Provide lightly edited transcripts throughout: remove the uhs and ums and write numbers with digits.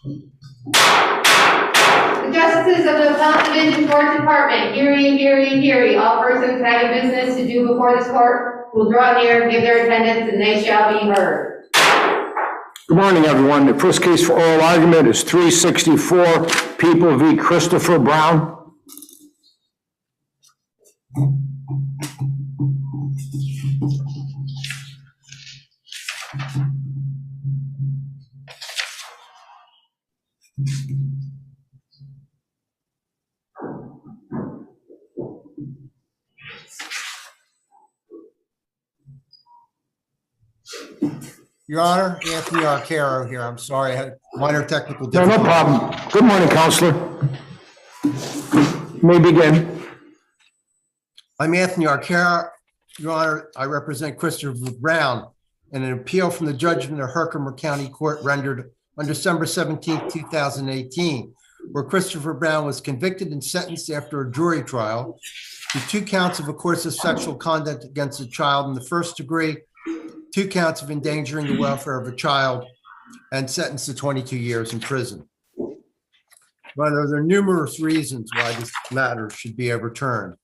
The Justices of the Appellate Division Court Department, hearing. All persons having business to do before this court will draw near, give their attendance, and they shall be heard. Good morning, everyone. The first case for oral argument is 364 People v. Christopher Brown. Your Honor, Anthony Arcaro here. I'm sorry, I had minor technical difficulties. No problem. Good morning, Counselor. You may begin. I'm Anthony Arcaro. Your Honor, I represent Christopher Brown in an appeal from the judgment of Herkimer County Court rendered on December 17, 2018, where Christopher Brown was convicted and sentenced after a jury trial to 2 counts of a course of sexual conduct against a child in the first degree, 2 counts of endangering the welfare of a child, and sentenced to 22 years in prison. But there are numerous reasons why this matter should be overturned.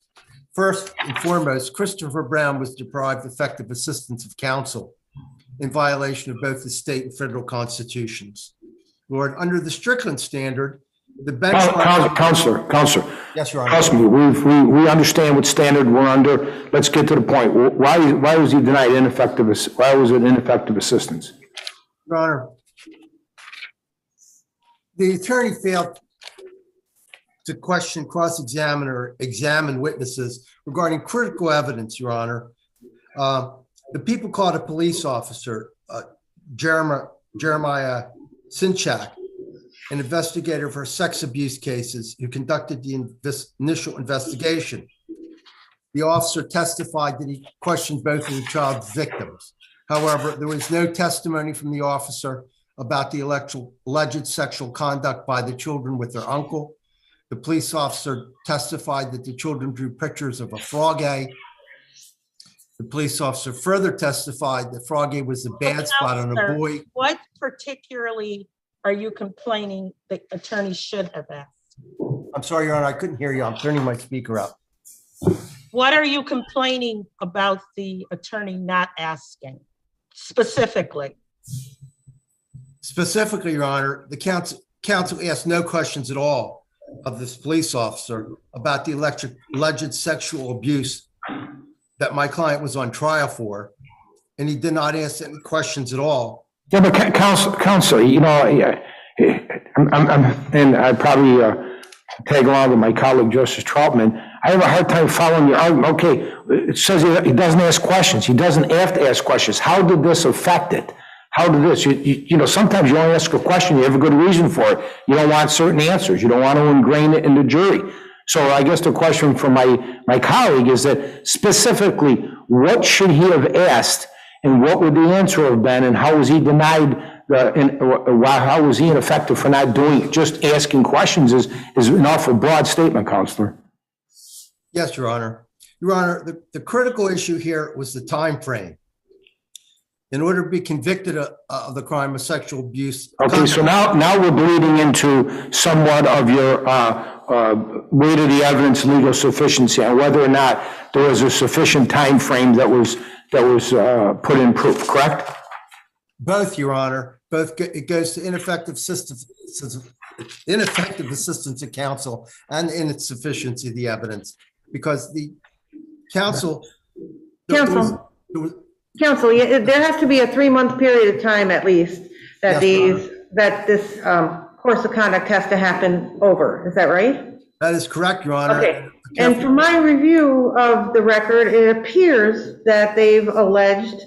First and foremost, Christopher Brown was deprived of effective assistance of counsel in violation of both the state and federal constitutions. Lord, under the Strickland standard, the benchmark— Counselor. Yes, Your Honor. Trust me, we understand what standard we're under. Let's get to the point. Why was he denied ineffective? Why was it ineffective assistance? Your Honor, the attorney failed to question, cross-examine, or examine witnesses regarding critical evidence, Your Honor. The people called a police officer, Jeremiah Sinchak, an investigator for sex abuse cases, who conducted the initial investigation. The officer testified that he questioned both of the child's victims. However, there was no testimony from the officer about the alleged sexual conduct by the children with their uncle. The police officer testified that the children drew pictures of a froggy. The police officer further testified that froggy was a bad spot on a boy. What particularly are you complaining the attorney should have asked? I'm sorry, Your Honor, I couldn't hear you. I'm turning my speaker up. What are you complaining about the attorney not asking specifically? Specifically, Your Honor, the counsel asked no questions at all of this police officer about the alleged sexual abuse that my client was on trial for, and he did not ask any questions at all. Yeah, but Counselor, you know, and I probably tag along with my colleague Justice Troutman. I have a hard time following your argument. Okay, it says he doesn't ask questions. He doesn't have to ask questions. How did this affect it? How did this? You know, sometimes you only ask a question. You have a good reason for it. You don't want certain answers. You don't want to ingrain it in the jury. So I guess the question from my colleague is that specifically, what should he have asked? And what would the answer have been, and how was he denied, how was he ineffective for not doing it? Just asking questions is an awful broad statement, Counselor. Yes, Your Honor. Your Honor, the critical issue here was the time frame. In order to be convicted of the crime of sexual abuse. Okay, so now we're bleeding into somewhat of your weight of the evidence, legal sufficiency, and whether or not there was a sufficient time frame that was put in proof, correct? Both, Your Honor. Both. It goes to ineffective assistance of counsel and insufficiency of the evidence, because the counsel. Counsel, there has to be a 3-month period of time at least that Yes, this course of conduct has to happen over. Is that right? That is correct, Your Honor. Okay. And from my review of the record, it appears that they've alleged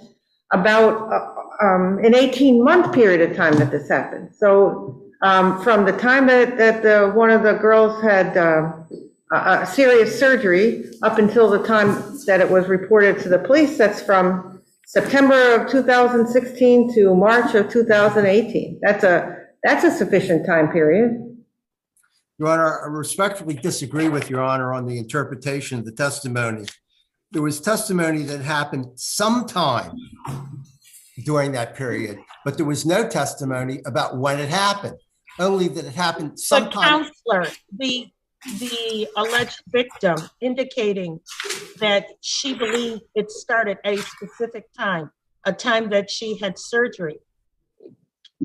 about an 18-month period of time that this happened. So from the time that one of the girls had a serious surgery up until the time that it was reported to the police, that's from September of 2016 to March of 2018. That's a sufficient time period. Your Honor, I respectfully disagree with Your Honor on the interpretation of the testimony. There was testimony that happened sometime during that period, but there was no testimony about when it happened. only that it happened But sometime. counselor, the alleged victim indicating that she believed it started at a specific time, a time that she had surgery.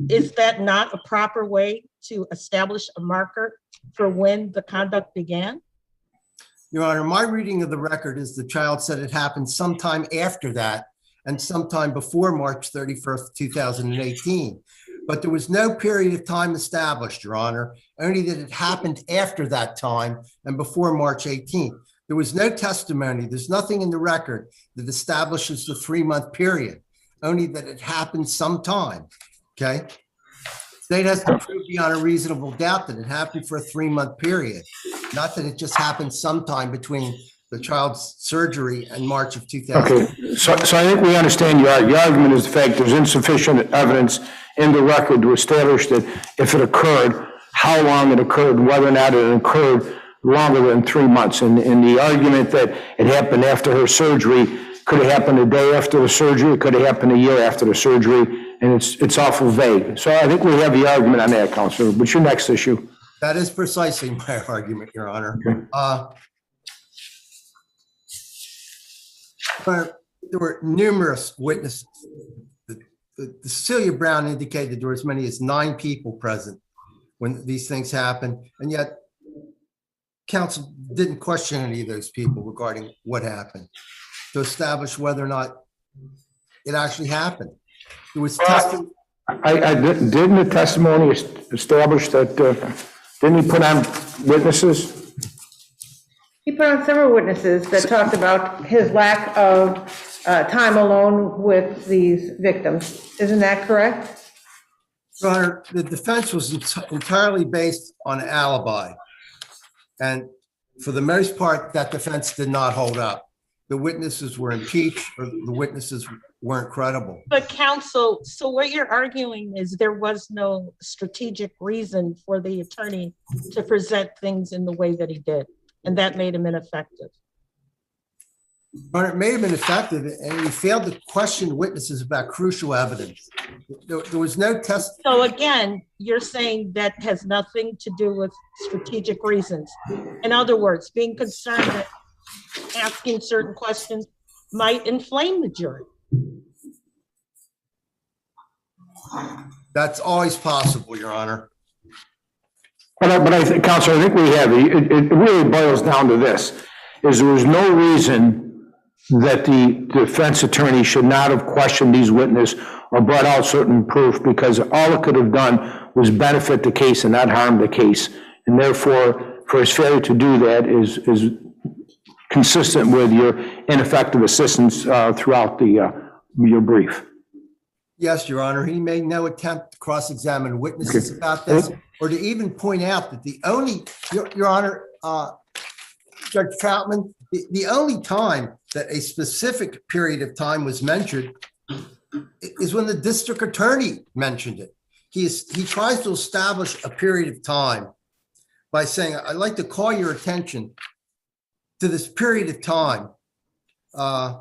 Is that not a proper way to establish a marker for when the conduct began? Your Honor, my reading of the record is the child said it happened sometime after that and sometime before March 31st, 2018. But there was no period of time established, Your Honor, only that it happened after that time and before March 18th. There was no testimony. There's nothing in the record that establishes the 3-month period, only that it happened sometime, okay? State has to prove beyond a reasonable doubt that it happened for a 3-month period, not that it just happened sometime between the child's surgery and March of 2000. Okay, so I think we understand your argument is the fact there's insufficient evidence in the record to establish that if it occurred, how long it occurred, and whether or not it occurred longer than 3 months. And the argument that it happened after her surgery, could have happened a day after the surgery, it could have happened a year after the surgery, and it's awful vague. So I think we have the argument on that, Counselor. What's your next issue? That is precisely my argument, Your Honor. But there were numerous witnesses. Cecilia Brown indicated there were as many as 9 people present when these things happened, and yet counsel didn't question any of those people regarding what happened to establish whether or not it actually happened. There was testimony. Didn't the testimony establish that, didn't he put on witnesses? He put on several witnesses that talked about his lack of time alone with these victims. Isn't that correct? Your Honor, the defense was entirely based on alibi. And for the most part, that defense did not hold up. The witnesses were impeached, or the witnesses weren't credible. But counsel, so what you're arguing is there was no strategic reason for the attorney to present things in the way that he did, and that made him ineffective. But it made him ineffective, and he failed to question witnesses about crucial evidence. There was no test. So again, you're saying that has nothing to do with strategic reasons. In other words, being concerned that asking certain questions might inflame the jury. That's always possible, Your Honor. But I think, Counselor, I think we have, it really boils down to this, is there was no reason that the defense attorney should not have questioned these witnesses or brought out certain proof, because all it could have done was benefit the case and not harm the case. And therefore, for his failure to do that is consistent with your ineffective assistance throughout your brief. Yes, Your Honor. He made no attempt to cross-examine witnesses about this, or to even point out that the only, Your Honor, Judge Troutman, the only time that a specific period of time was mentioned is when the district attorney mentioned it. He tries to establish a period of time by saying, I'd like to call your attention to this period of time. And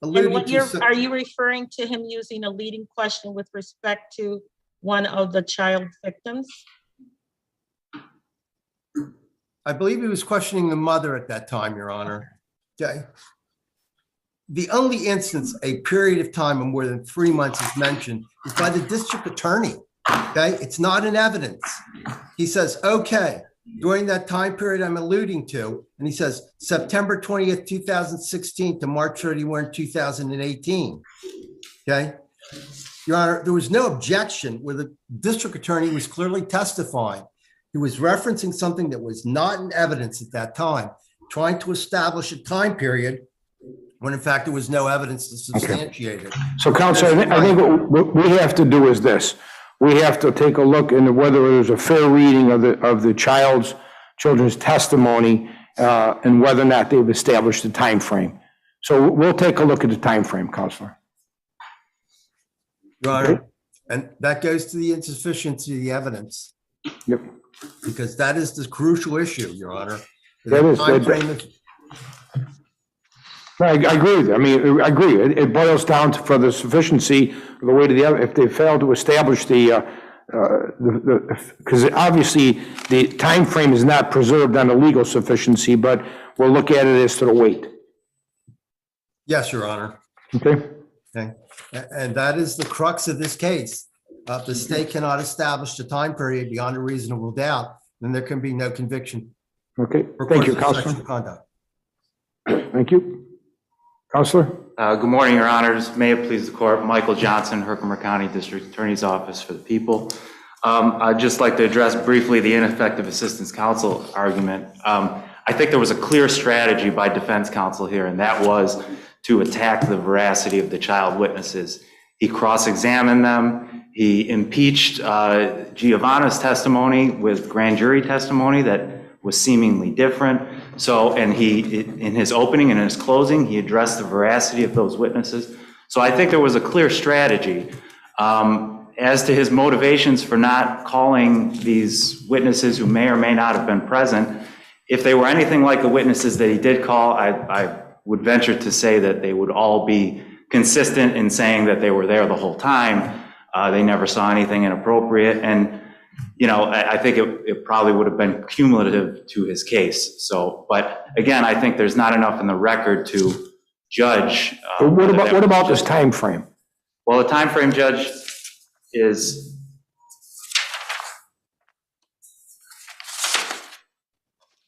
are you referring to him using a leading question with respect to one of the child victims? I believe he was questioning the mother at that time, Your Honor. Okay. The only instance a period of time of more than 3 months is mentioned is by the district attorney. Okay, it's not in evidence. He says, okay, during that time period I'm alluding to, and he says September 20th, 2016 to March 31, 2018. Okay. Your Honor, there was no objection where the district attorney was clearly testifying. He was referencing something that was not in evidence at that time, trying to establish a time period when in fact there was no evidence to substantiate it. So, Counselor, I think what we have to do is this. We have to take a look into whether there's a fair reading of the children's testimony and whether or not they've established a time frame. So we'll take a look at the time frame, Counselor. Your Honor, and that goes to the insufficiency of the evidence. Yep. Because that is the crucial issue, Your Honor. That is. I agree with you. I mean, I agree. It boils down to, for the sufficiency of the weight of the evidence. If they fail to establish the because obviously the time frame is not preserved on the legal sufficiency, but we'll look at it as to the weight. Yes, Your Honor. Okay? Okay. And that is the crux of this case. If the state cannot establish the time period beyond a reasonable doubt, then there can be no conviction. Okay, for thank you, course of Counselor. sexual conduct. Thank you. Counselor? Good morning, Your Honors. May it please the court, Michael Johnson, Herkimer County District Attorney's Office for the People. I'd just like to address briefly the ineffective assistance counsel argument. I think there was a clear strategy by defense counsel here, and that was to attack the veracity of the child witnesses. He cross-examined them. He impeached Giovanna's testimony with grand jury testimony that was seemingly different. So, and he, in his opening and in his closing, he addressed the veracity of those witnesses. So I think there was a clear strategy. As to his motivations for not calling these witnesses who may or may not have been present, if they were anything like the witnesses that he did call, I would venture to say that they would all be consistent in saying that they were there the whole time. They never saw anything inappropriate. And, you know, I think it probably would have been cumulative to his case. So, but again, I think there's not enough in the record to judge. But what about this time frame? Well, the time frame, Judge, is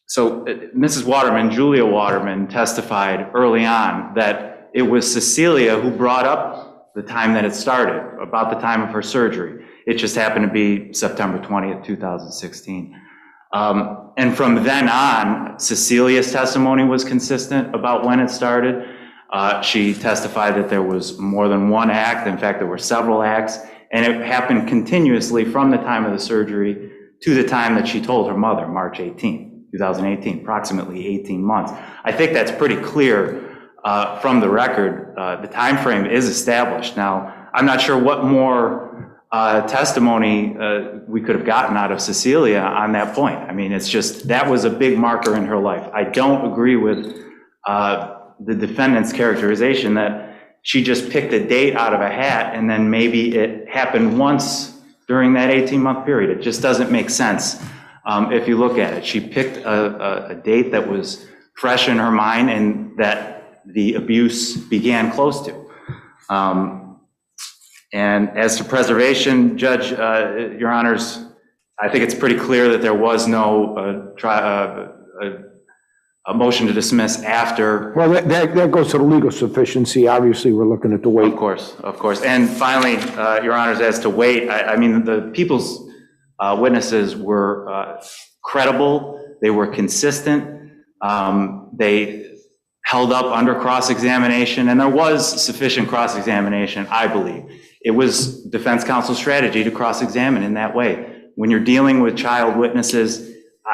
so Mrs. Waterman, Julia Waterman, testified early on that it was Cecilia who brought up the time that it started, about the time of her surgery. It just happened to be September 20th, 2016. And from then on, Cecilia's testimony was consistent about when it started. She testified that there was more than one act. In fact, there were several acts. And it happened continuously from the time of the surgery to the time that she told her mother, March 18, 2018, approximately 18 months. I think that's pretty clear from the record. The time frame is established. Now, I'm not sure what more testimony we could have gotten out of Cecilia on that point. I mean, it's just, that was a big marker in her life. I don't agree with the defendant's characterization that she just picked a date out of a hat and then maybe it happened once during that 18-month period. It just doesn't make sense if you look at it. She picked a date that was fresh in her mind and that the abuse began close to. And as to preservation, Judge, Your Honors, I think it's pretty clear that there was no a motion to dismiss after. Well, that goes to the legal sufficiency. Obviously, we're looking at the weight. Of course. And finally, Your Honors, as to weight, I mean, the people's witnesses were credible. They were consistent. They held up under cross-examination, and there was sufficient cross-examination, I believe. It was defense counsel's strategy to cross-examine in that way. When you're dealing with child witnesses,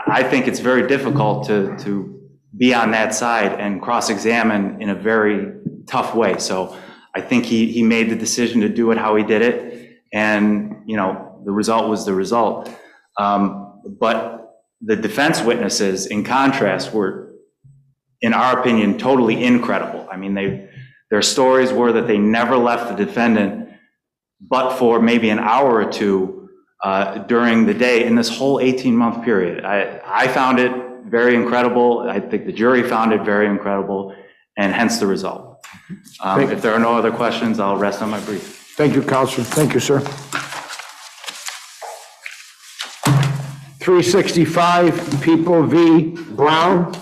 I think it's very difficult to be on that side and cross-examine in a very tough way. So I think he made the decision to do it how he did it. And, you know, the result was the result. But the defense witnesses, in contrast, were, in our opinion, totally incredible. I mean, their stories were that they never left the defendant but for maybe an hour or two during the day in this whole 18-month period. I found it very incredible. I think the jury found it very incredible, and hence the result. If there are no other questions, I'll rest on my brief. Thank you, Counselor. Thank you, sir. 365, People v. Brown.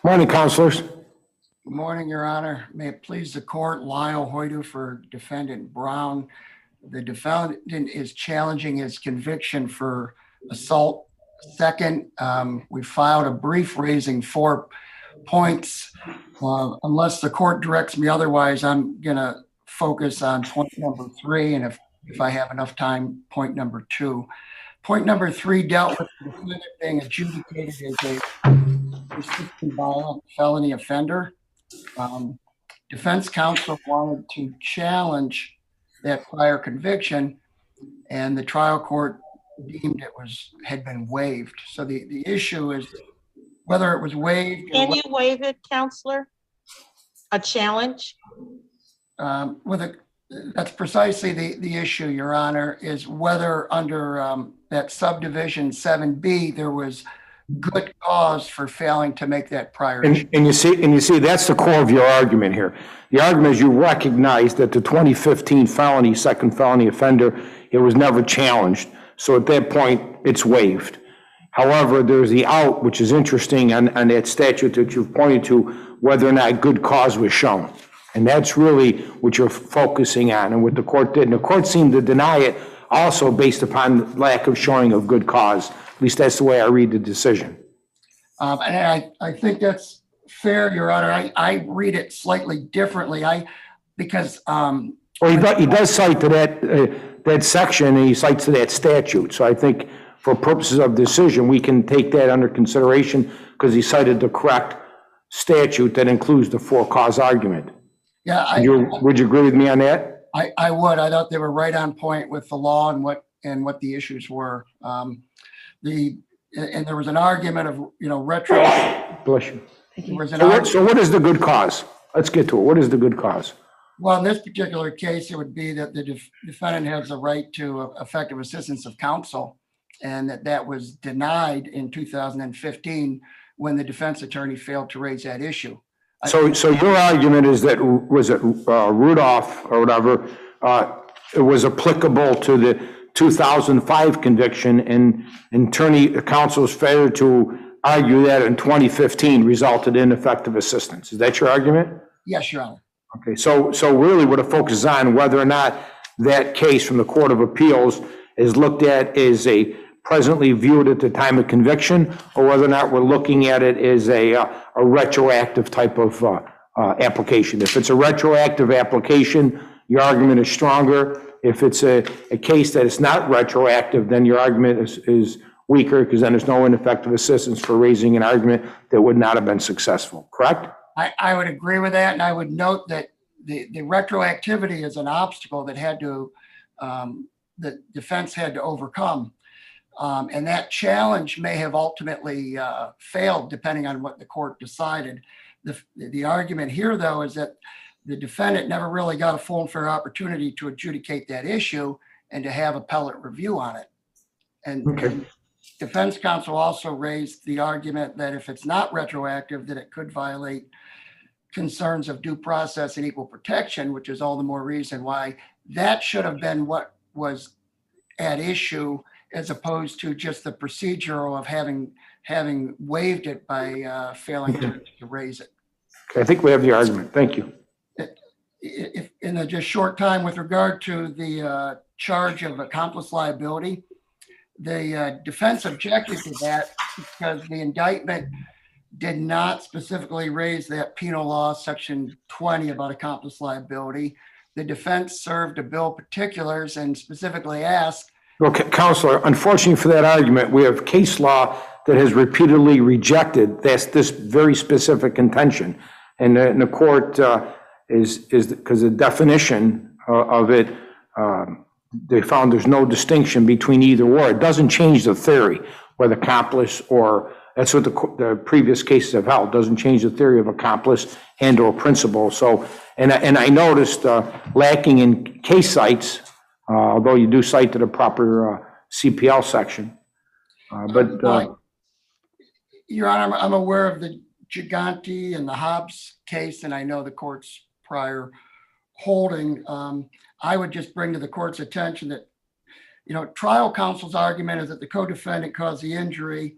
Morning, counselors. Good morning, Your Honor. May it please the court, Lyle Hoyter for Defendant Brown. The defendant is challenging his conviction for assault. Second, we filed a brief raising 4 points. Unless the court directs me otherwise, I'm going to focus on point number 3, and if I have enough time, point number 2. Point number 3 dealt with the defendant being adjudicated as a persistent violent felony offender. Defense counsel wanted to challenge that prior conviction, and the trial court deemed it had been waived. So the issue is whether it was waived. Can you waive it, counselor? A challenge? That's precisely the issue, Your Honor, is whether under that subdivision 7B, there was good cause for failing to make that prior. And you see, that's the core of your argument here. The argument is you recognize that the 2015 second felony offender, it was never challenged. So at that point, it's waived. However, there's the out, which is interesting on that statute that you've pointed to, whether or not good cause was shown. And that's really what you're focusing on and what the court did. And the court seemed to deny it also based upon lack of showing of good cause. At least that's the way I read the decision. And I think that's fair, Your Honor. I read it slightly differently. Because well, he does cite to that section, and he cites to that statute. So I think for purposes of decision, we can take that under consideration because he cited the correct statute that includes the for-cause argument. Yeah, would you agree with me on that? I would. I thought they were right on point with the law and what the issues were. And there was an argument of retro. Bless you. So what is the good cause? Let's get to it. What is the good cause? Well, in this particular case, it would be that the defendant has a right to effective assistance of counsel, and that was denied in 2015 when the defense attorney failed to raise that issue. So your argument is that, was it Rudolph or whatever, it was applicable to the 2005 conviction, and attorney counsel's failure to argue that in 2015 resulted in effective assistance. Is that your argument? Yes, Your Honor. Okay, so really what it focuses on whether or not that case from the Court of Appeals is looked at as a presently viewed at the time of conviction, or whether or not we're looking at it as a retroactive type of application. If it's a retroactive application, your argument is stronger. If it's a case that is not retroactive, then your argument is weaker, because then there's no ineffective assistance for raising an argument that would not have been successful, correct? I would agree with that, and I would note that the retroactivity is an obstacle that the defense had to overcome. And that challenge may have ultimately failed, depending on what the court decided. The argument here, though, is that the defendant never really got a full and fair opportunity to adjudicate that issue and to have appellate review on it. And defense counsel also raised the argument that if it's not retroactive, that it could violate concerns of due process and equal protection, which is all the more reason why that should have been what was at issue, as opposed to just the procedural of having waived it by failing to raise it. Okay, I think we have the argument. Thank you. If in a just short time, with regard to the charge of accomplice liability, the defense objected to that because the indictment did not specifically raise that penal law section 20 about accomplice liability. The defense served a bill of particulars and specifically asked. Well, Counselor, unfortunately for that argument, we have case law that has repeatedly rejected this very specific contention. And the court is because the definition of it, they found there's no distinction between either or. It doesn't change the theory, whether accomplice or, that's what the previous cases have held, doesn't change the theory of accomplice and or principal. So, and I noticed lacking in case cites, although you do cite to the proper CPL section. Your Honor, I'm aware of the Gigante and the Hobbs case, and I know the court's prior holding. I would just bring to the court's attention that, trial counsel's argument is that the co-defendant caused the injury,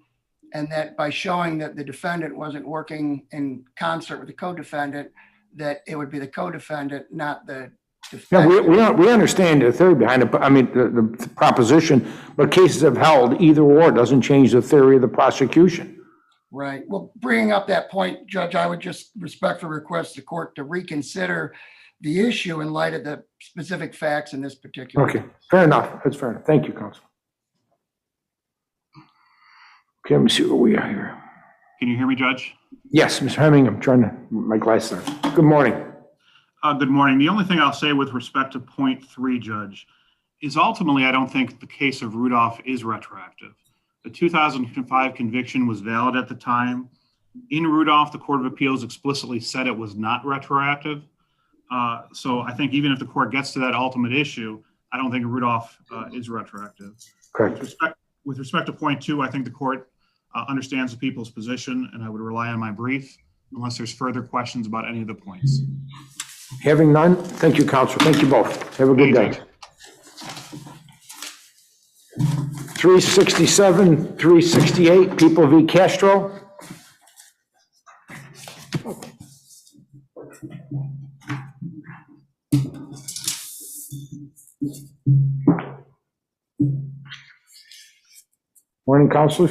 and that by showing that the defendant wasn't working in concert with the co-defendant, that it would be the co-defendant, not the defendant. Yeah, we understand the theory behind it, but I mean, the proposition, but cases have held either or doesn't change the theory of the prosecution. Right. Well, bringing up that point, Judge, I would just respectfully request the court to reconsider the issue in light of the specific facts in this particular case. Okay, fair enough. That's fair enough. Thank you, Counsel. Okay, let me see where we are here. Can you hear me, Judge? Yes, Ms. Hemming, I'm trying to, my glasses on. Good morning. Good morning. The only thing I'll say with respect to point 3, Judge, is ultimately I don't think the case of Rudolph is retroactive. The 2005 conviction was valid at the time. In Rudolph, the Court of Appeals explicitly said it was not retroactive. So I think even if the court gets to that ultimate issue, I don't think Rudolph is retroactive. Correct. With respect to point 2, I think the court understands the people's position, and I would rely on my brief unless there's further questions about any of the points. Having none, thank you, Counselor. Thank you both. Have a good day. 367, 368, People v. Castro. Morning, Counselor.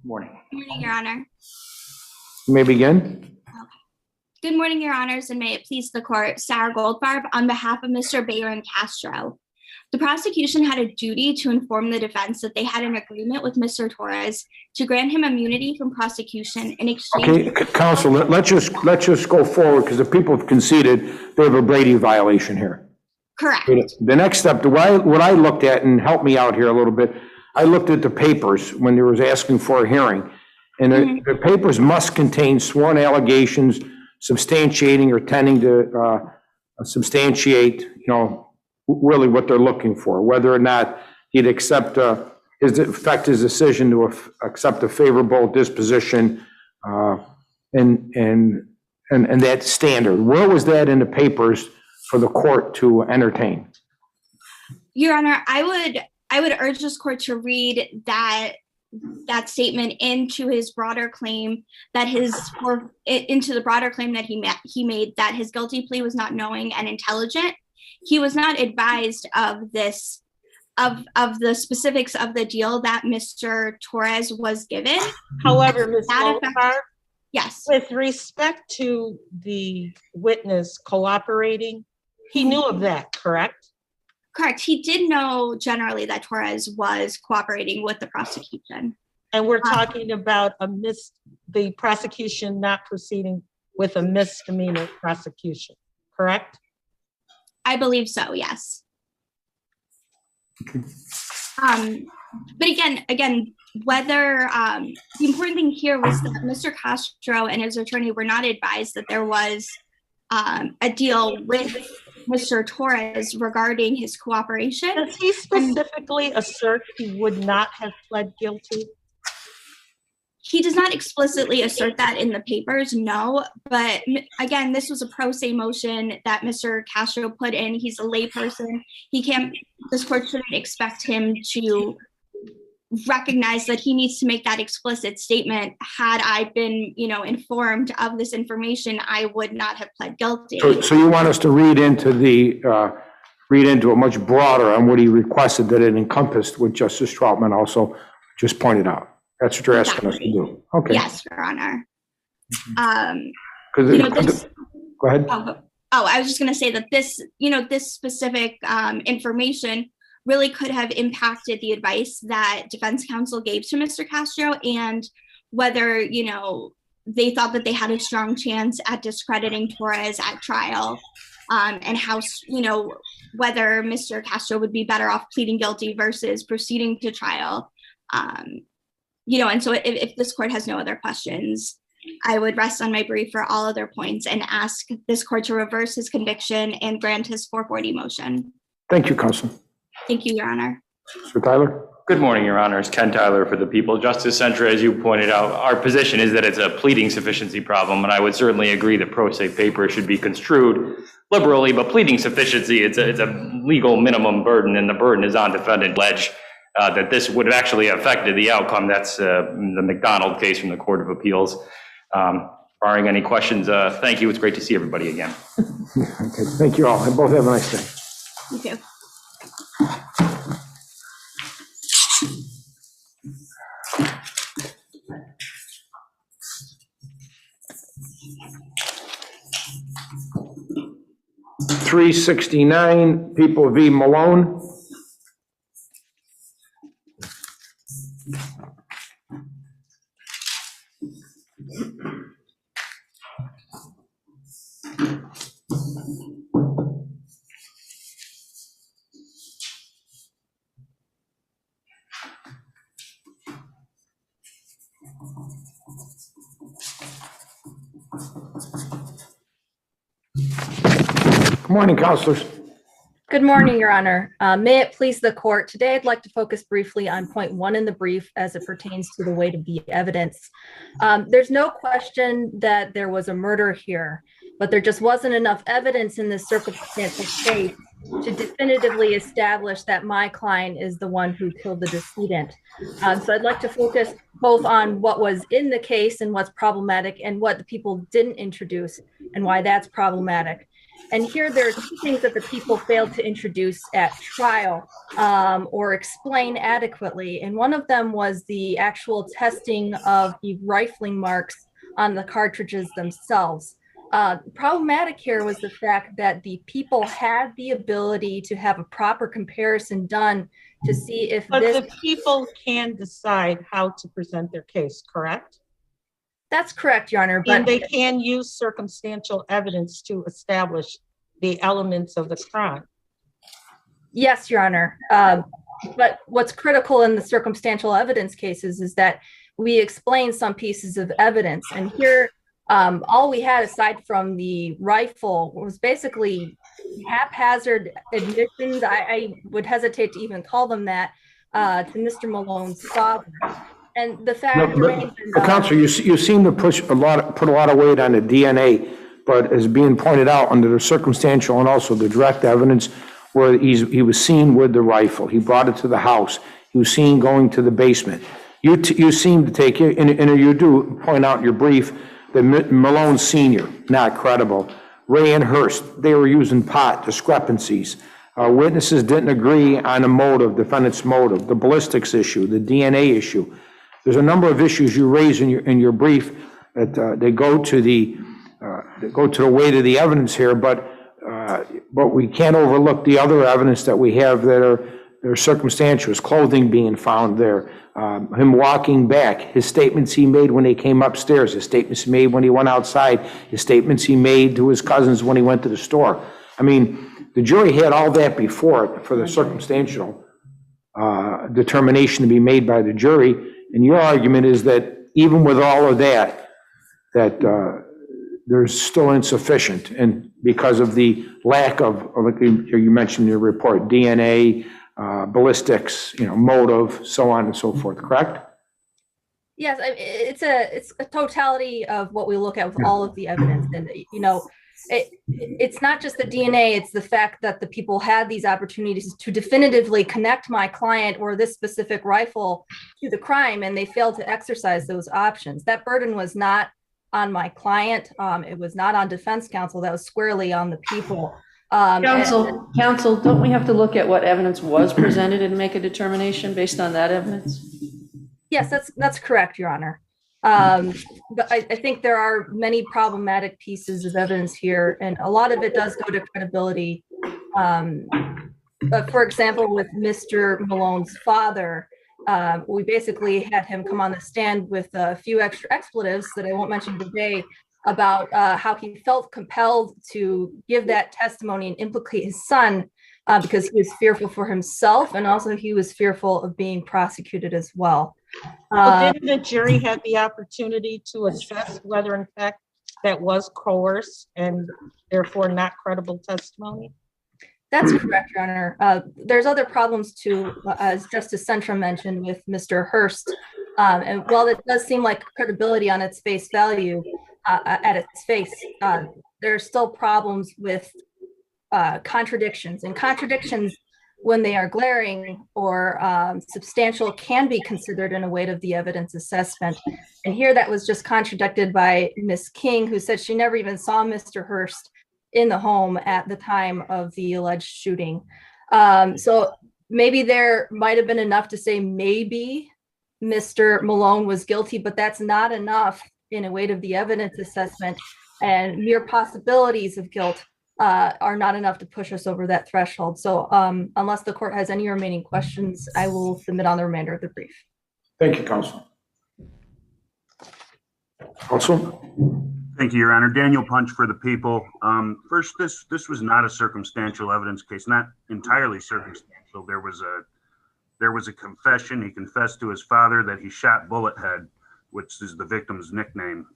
Morning. Good morning, Your Honor. You may begin. Good morning, Your Honors, and may it please the court, Sarah Goldfarb on behalf of Mr. Bayron Castro. The prosecution had a duty to inform the defense that they had an agreement with Mr. Torres to grant him immunity from prosecution in exchange. Okay, Counselor, let's just go forward because the people have conceded they have a Brady violation here. Correct. The next step, what I looked at, and help me out here a little bit, I looked at the papers when they was asking for a hearing. And the papers must contain sworn allegations substantiating or tending to substantiate, really what they're looking for, whether or not he'd affect his decision to accept a favorable disposition and that standard. Where was that in the papers for the court to entertain? Your Honor, I would urge this court to read that statement into his broader claim that into the broader claim that he made that his guilty plea was not knowing and intelligent. He was not advised of this, of the specifics of the deal that Mr. Torres was given. However, Ms. Goldfarb, Yes. with respect to the witness cooperating, he knew of that, correct? Correct. He did know generally that Torres was cooperating with the prosecution. And we're talking about the prosecution not proceeding with a misdemeanor prosecution, correct? I believe so, yes. But again, whether the important thing here was that Mr. Castro and his attorney were not advised that there was a deal with Mr. Torres regarding his cooperation. Does he specifically assert he would not have pled guilty? He does not explicitly assert that in the papers, no. But again, this was a pro se motion that Mr. Castro put in. He's a layperson. This court shouldn't expect him to recognize that he needs to make that explicit statement. Had I been, informed of this information, I would not have pled guilty. So you want us to read into it much broader on what he requested, that it encompassed what Justice Troutman also just pointed out. That's what you're asking us to do. Okay. Yes, Your Honor. Go ahead. I was just going to say that this specific information really could have impacted the advice that defense counsel gave to Mr. Castro, and whether, they thought that they had a strong chance at discrediting Torres at trial, and how, whether Mr. Castro would be better off pleading guilty versus proceeding to trial. And so if this court has no other questions, I would rest on my brief for all other points and ask this court to reverse his conviction and grant his 440 motion. Thank you, Counsel. Thank you, Your Honor. Mr. Tyler? Good morning, Your Honors. Ken Tyler for the people. Justice Centra, as you pointed out, our position is that it's a pleading sufficiency problem, and I would certainly agree that pro se paper should be construed liberally, but pleading sufficiency, it's a legal minimum burden, and the burden is on defendant allege that this would have actually affected the outcome. That's the McDonald case from the Court of Appeals. Barring any questions, thank you. It's great to see everybody again. Okay, thank you all. And both have a nice day. Thank you. .369 People v. Malone. Good morning, counselors. Good morning, Your Honor. May it please the court, today I'd like to focus briefly on point 1 in the brief as it pertains to the weight of the evidence. There's no question that there was a murder here, but there just wasn't enough evidence in this circumstantial case to definitively establish that my client is the one who killed the decedent. So I'd like to focus both on what was in the case and what's problematic, and what the people didn't introduce and why that's problematic. And here there are 2 things that the people failed to introduce at trial or explain adequately. And one of them was the actual testing of the rifling marks on the cartridges themselves. Problematic here was the fact that the people had the ability to have a proper comparison done to see if But the people can decide how to present their case, correct? That's correct, Your Honor. And they can use circumstantial evidence to establish the elements of the crime. Yes, Your Honor. But what's critical in the circumstantial evidence cases is that we explain some pieces of evidence. And here, all we had aside from the rifle was basically haphazard admissions. I would hesitate to even call them that, to Mr. Malone's father. And the fact remains, Counselor, you seem to put a lot of weight on the DNA, but as being pointed out under the circumstantial and also the direct evidence, where he was seen with the rifle, he brought it to the house, he was seen going to the basement. You seem to take it, and you do point out in your brief that Malone Sr., not credible. Ray and Hurst, they were using pot, discrepancies. Witnesses didn't agree on the motive, defendant's motive, the ballistics issue, the DNA issue. There's a number of issues you raise in your brief that they go to the weight of the evidence here, but we can't overlook the other evidence that we have that are circumstantial. His clothing being found there, him walking back, his statements he made when he came upstairs, his statements he made when he went outside, his statements he made to his cousins when he went to the store. I mean, the jury had all that before it for the circumstantial determination to be made by the jury. And your argument is that even with all of that, there's still insufficient, and because of the lack of you mentioned in your report, DNA, ballistics, motive, so on and so forth, correct? yes, it's a totality of what we look at with all of the evidence. And, it's not just the DNA, it's the fact that the people had these opportunities to definitively connect my client or this specific rifle to the crime, and they failed to exercise those options. That burden was not on my client. It was not on defense counsel. That was squarely on the people. Counsel, don't we have to look at what evidence was presented and make a determination based on that evidence? Yes, that's correct, Your Honor. But I think there are many problematic pieces of evidence here, and a lot of it does go to credibility. But for example, with Mr. Malone's father, we basically had him come on the stand with a few extra expletives that I won't mention today about how he felt compelled to give that testimony and implicate his son because he was fearful for himself, and also he was fearful of being prosecuted as well. Well, didn't the jury have the opportunity to assess whether in fact that was coerced and therefore not credible testimony? That's correct, Your Honor. There's other problems too, as Justice Sentra mentioned with Mr. Hurst. And while it does seem like credibility on its face value, at its face, there are still problems with contradictions. And contradictions, when they are glaring or substantial, can be considered in a weight of the evidence assessment. And here that was just contradicted by Ms. King, who said she never even saw Mr. Hurst in the home at the time of the alleged shooting. So maybe there might have been enough to say maybe Mr. Malone was guilty, but that's not enough in a weight of the evidence assessment, and mere possibilities of guilt are not enough to push us over that threshold. So unless the court has any remaining questions, I will submit on the remainder of the brief. Thank you, counsel. Counsel? Thank you, Your Honor. Daniel Punch for the people. First, this was not a circumstantial evidence case, not entirely circumstantial. There was a confession. He confessed to his father that he shot Bullet Head, which is the victim's nickname.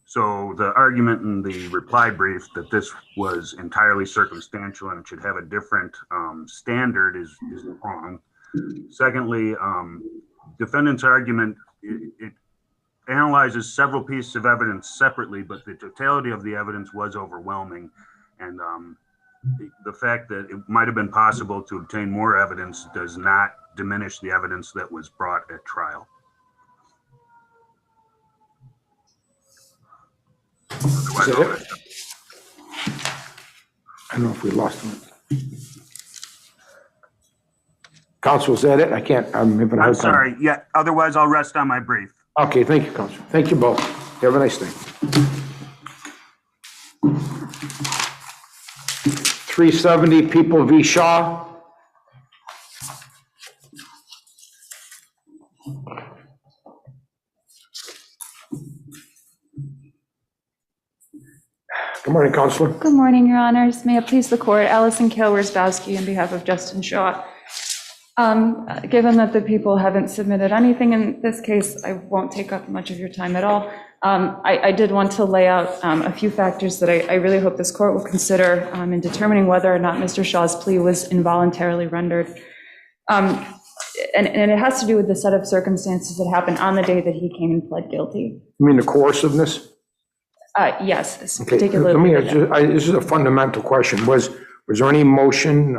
So the argument in the reply brief that this was entirely circumstantial and it should have a different standard is wrong. Secondly, defendant's argument, it analyzes several pieces of evidence separately, but the totality of the evidence was overwhelming. And the fact that it might have been possible to obtain more evidence does not diminish the evidence that was brought at trial. Is that it? I don't know if we lost him. Counsel, is that it? I can't, I'm having a hard time. I'm sorry. Yeah, otherwise I'll rest on my brief. Okay, thank you, Counsel. Thank you both. You have a nice day. 370 People v. Shaw. Good morning, Counselor. Good morning, Your Honors. May it please the Court, Allison Kale-Wersbowski on behalf of Justin Shaw. Given that the people haven't submitted anything in this case, I won't take up much of your time at all. I did want to lay out a few factors that I really hope this Court will consider in determining whether or not Mr. Shaw's plea was involuntarily rendered. And it has to do with the set of circumstances that happened on the day that he came and pled guilty. You mean the coerciveness? Yes, Okay, particularly. let me, this is a fundamental question. Was there any motion,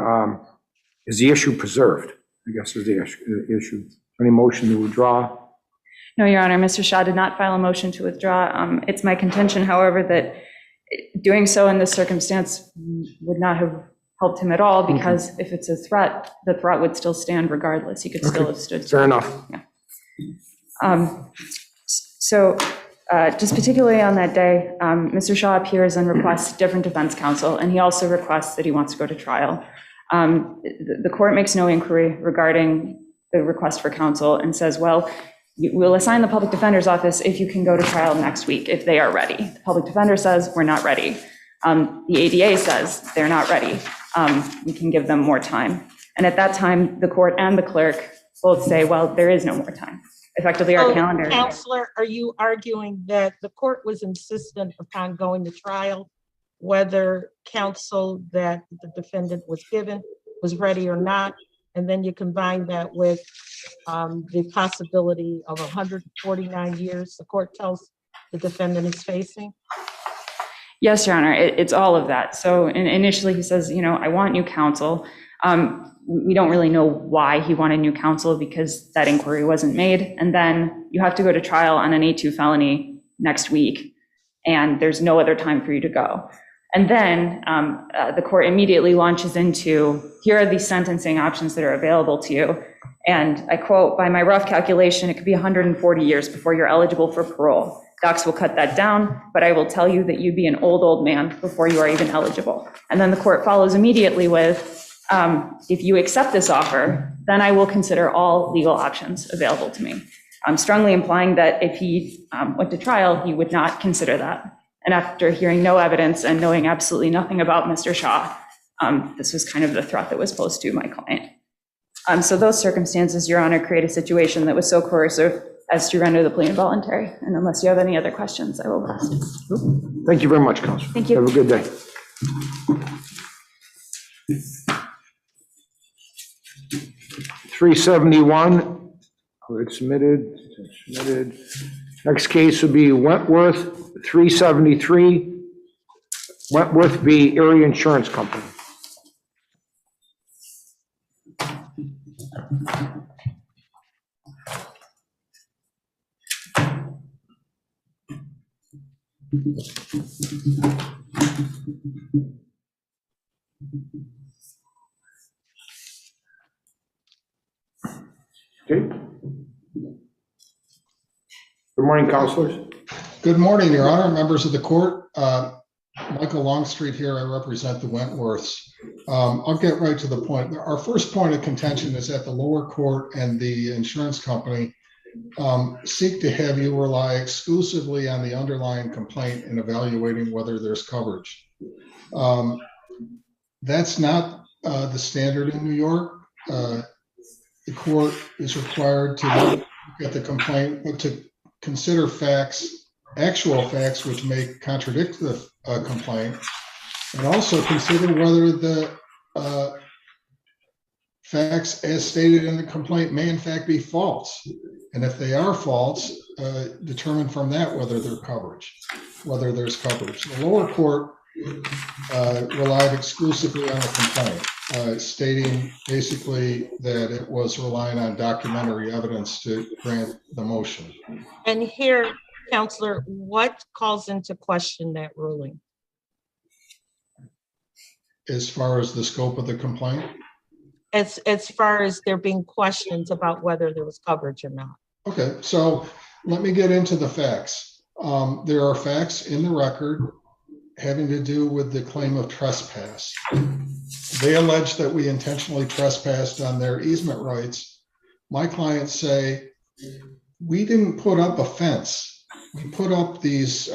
is the issue preserved? I guess is the issue. Any motion to withdraw? No, Your Honor, Mr. Shaw did not file a motion to withdraw. It's my contention, however, that doing so in this circumstance would not have helped him at all, because if it's a threat, the threat would still stand regardless. He could still have stood. Fair enough. Yeah. So just particularly on that day, Mr. Shaw appears and requests different defense counsel, and he also requests that he wants to go to trial. The Court makes no inquiry regarding the request for counsel and says, well, we'll assign the public defender's office if you can go to trial next week, if they are ready. The public defender says, we're not ready. The ADA says they're not ready. We can give them more time. And at that time, the Court and the clerk both say, well, there is no more time. Effectively, our calendar. Counselor, are you arguing that the Court was insistent upon going to trial, whether counsel that the defendant was given was ready or not? And then you combine that with the possibility of 149 years the Court tells the defendant is facing? Yes, Your Honor, it's all of that. So initially he says, I want new counsel. We don't really know why he wanted new counsel, because that inquiry wasn't made. And then you have to go to trial on an A2 felony next week, and there's no other time for you to go. And then the Court immediately launches into, here are these sentencing options that are available to you. And I quote, by my rough calculation, it could be 140 years before you're eligible for parole. Docs will cut that down, but I will tell you that you'd be an old man before you are even eligible. And then the Court follows immediately with, if you accept this offer, then I will consider all legal options available to me. I'm strongly implying that if he went to trial, he would not consider that. And after hearing no evidence and knowing absolutely nothing about Mr. Shaw, this was kind of the threat that was posed to my client. So those circumstances, Your Honor, create a situation that was so coercive as to render the plea involuntary. And unless you have any other questions, I will rest. Thank you very much, Counsel. Thank you. Have a good day. $371, it's submitted. Next case would be Wentworth, 373, Wentworth v. Erie Insurance Company. Okay. Good morning, counselors. Good morning, Your Honor, members of the court. Michael Longstreet here. I represent the Wentworths. I'll get right to the point. Our first point of contention is that the lower court and the insurance company seek to have you rely exclusively on the underlying complaint in evaluating whether there's coverage. That's not the standard in New York. The court is required to look at the complaint, but to consider facts, actual facts, which may contradict the complaint, and also consider whether the facts as stated in the complaint may in fact be false. And if they are false, determine from that whether there's coverage. The lower court relied exclusively on the complaint, stating basically that it was relying on documentary evidence to grant the motion. And here, Counselor, what calls into question that ruling? As far as the scope of the complaint? As far as there being questions about whether there was coverage or not. Okay, so let me get into the facts. There are facts in the record having to do with the claim of trespass. They allege that we intentionally trespassed on their easement rights. My clients say, we didn't put up a fence. We put up these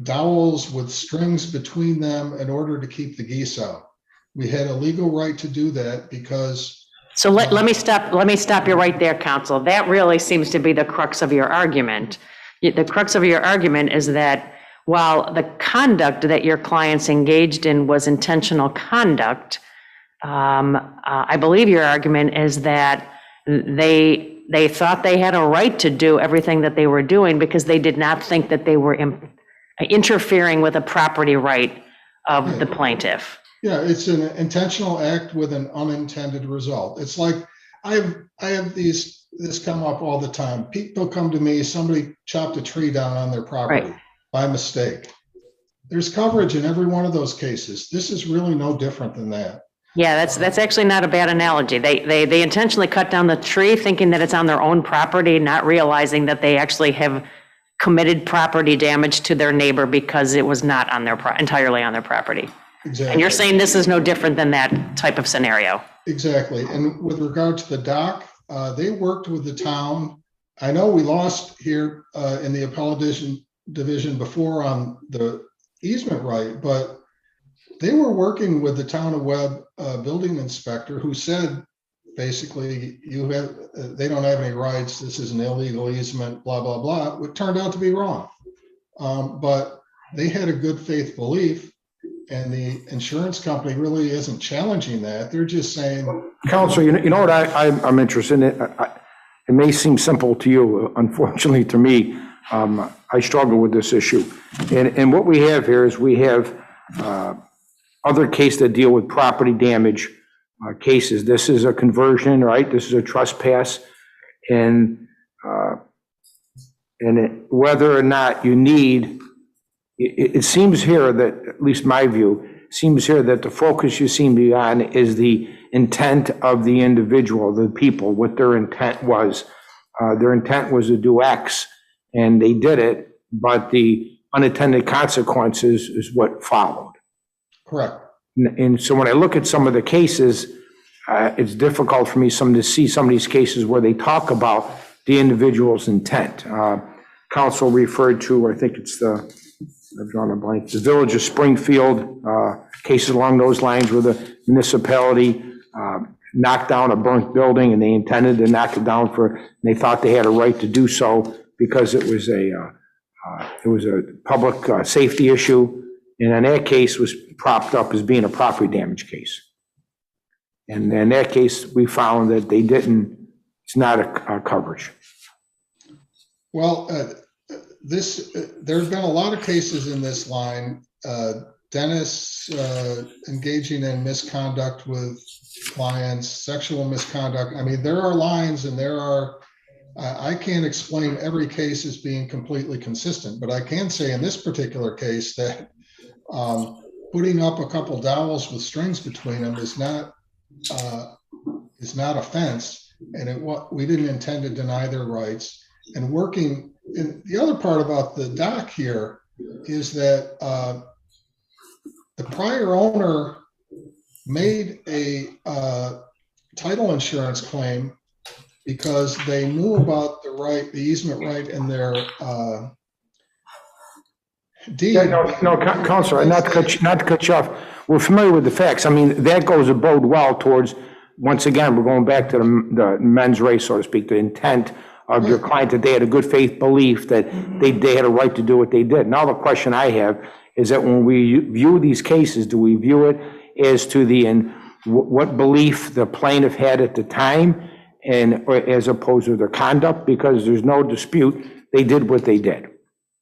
dowels with strings between them in order to keep the geese out. We had a legal right to do that because. So let me stop you right there, counsel. That really seems to be the crux of your argument. The crux of your argument is that while the conduct that your clients engaged in was intentional conduct, I believe your argument is that they thought they had a right to do everything that they were doing because they did not think that they were interfering with a property right of the plaintiff. Yeah, it's an intentional act with an unintended result. It's like I have this come up all the time. People come to me, somebody chopped a tree down on their property by mistake. There's coverage in every one of those cases. This is really no different than that. Yeah, that's actually not a bad analogy. They intentionally cut down the tree thinking that it's on their own property, not realizing that they actually have committed property damage to their neighbor because it was not on their entirely on their property. Exactly. And you're saying this is no different than that type of scenario. Exactly. And with regard to the dock, they worked with the town. I know we lost here in the appellate division before on the easement right, but they were working with the town of Webb building inspector who said, basically, they don't have any rights. This is an illegal easement, blah, blah, blah. It turned out to be wrong. But they had a good faith belief. And the insurance company really isn't challenging that. They're just saying. Counsel, you know what I'm interested in? It may seem simple to you. Unfortunately, to me, I struggle with this issue. And what we have here is we have other cases that deal with property damage cases. This is a conversion, right? This is a trespass. And whether or not you need, it seems here that, at least my view, seems here that the focus you seem to be on is the intent of the individual, the people, what their intent was. Their intent was to do X, and they did it, but the unintended consequences is what followed. Correct. And so when I look at some of the cases, it's difficult for me to see some of these cases where they talk about the individual's intent. Counsel referred to, I think it's I've drawn a blank, the Village of Springfield, cases along those lines where the municipality knocked down a burnt building and they intended to knock it down and they thought they had a right to do so because it was a public safety issue. And in that case was propped up as being a property damage case. And in that case, we found that it's not a coverage. Well, there's been a lot of cases in this line. Dentists engaging in misconduct with clients, sexual misconduct. I mean, there are lines and I can't explain every case as being completely consistent, but I can say in this particular case that putting up a couple dowels with strings between them is not a fence, and we didn't intend to deny their rights. And working, and the other part about the dock here is that the prior owner made a title insurance claim because they knew about the easement right in their deed. Yeah, no, Counselor, not to cut you off. We're familiar with the facts. I mean, that goes to bode well towards, once again, we're going back to the men's race, so to speak, the intent of your client, that they had a good faith belief that they had a right to do what they did. Now, the question I have is that when we view these cases, do we view it as to what belief the plaintiff had at the time, and or as opposed to their conduct? Because there's no dispute, they did what they did.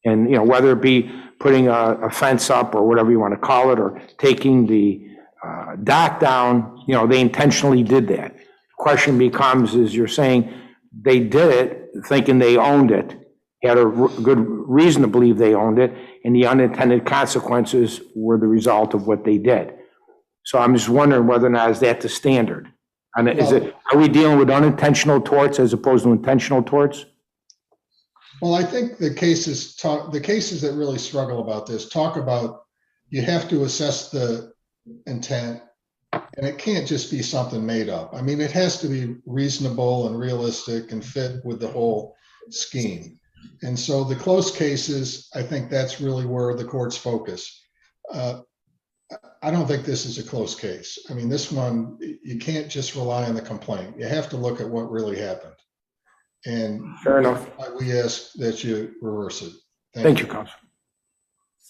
And, whether it be putting a fence up or whatever you want to call it, or taking the dock down, they intentionally did that. The question becomes, is you're saying they did it thinking they owned it, had a good reason to believe they owned it, and the unintended consequences were the result of what they did. So I'm just wondering whether or not is that the standard? And are we dealing with unintentional torts as opposed to intentional torts? Well, I think the cases that really struggle about this talk about you have to assess the intent, and it can't just be something made up. I mean, it has to be reasonable and realistic and fit with the whole scheme. And so the close cases, I think that's really where the courts focus. I don't think this is a close case. I mean, this one, you can't just rely on the complaint. You have to look at what really happened. And fair enough. We ask that you reverse it. Thank you, Counselor.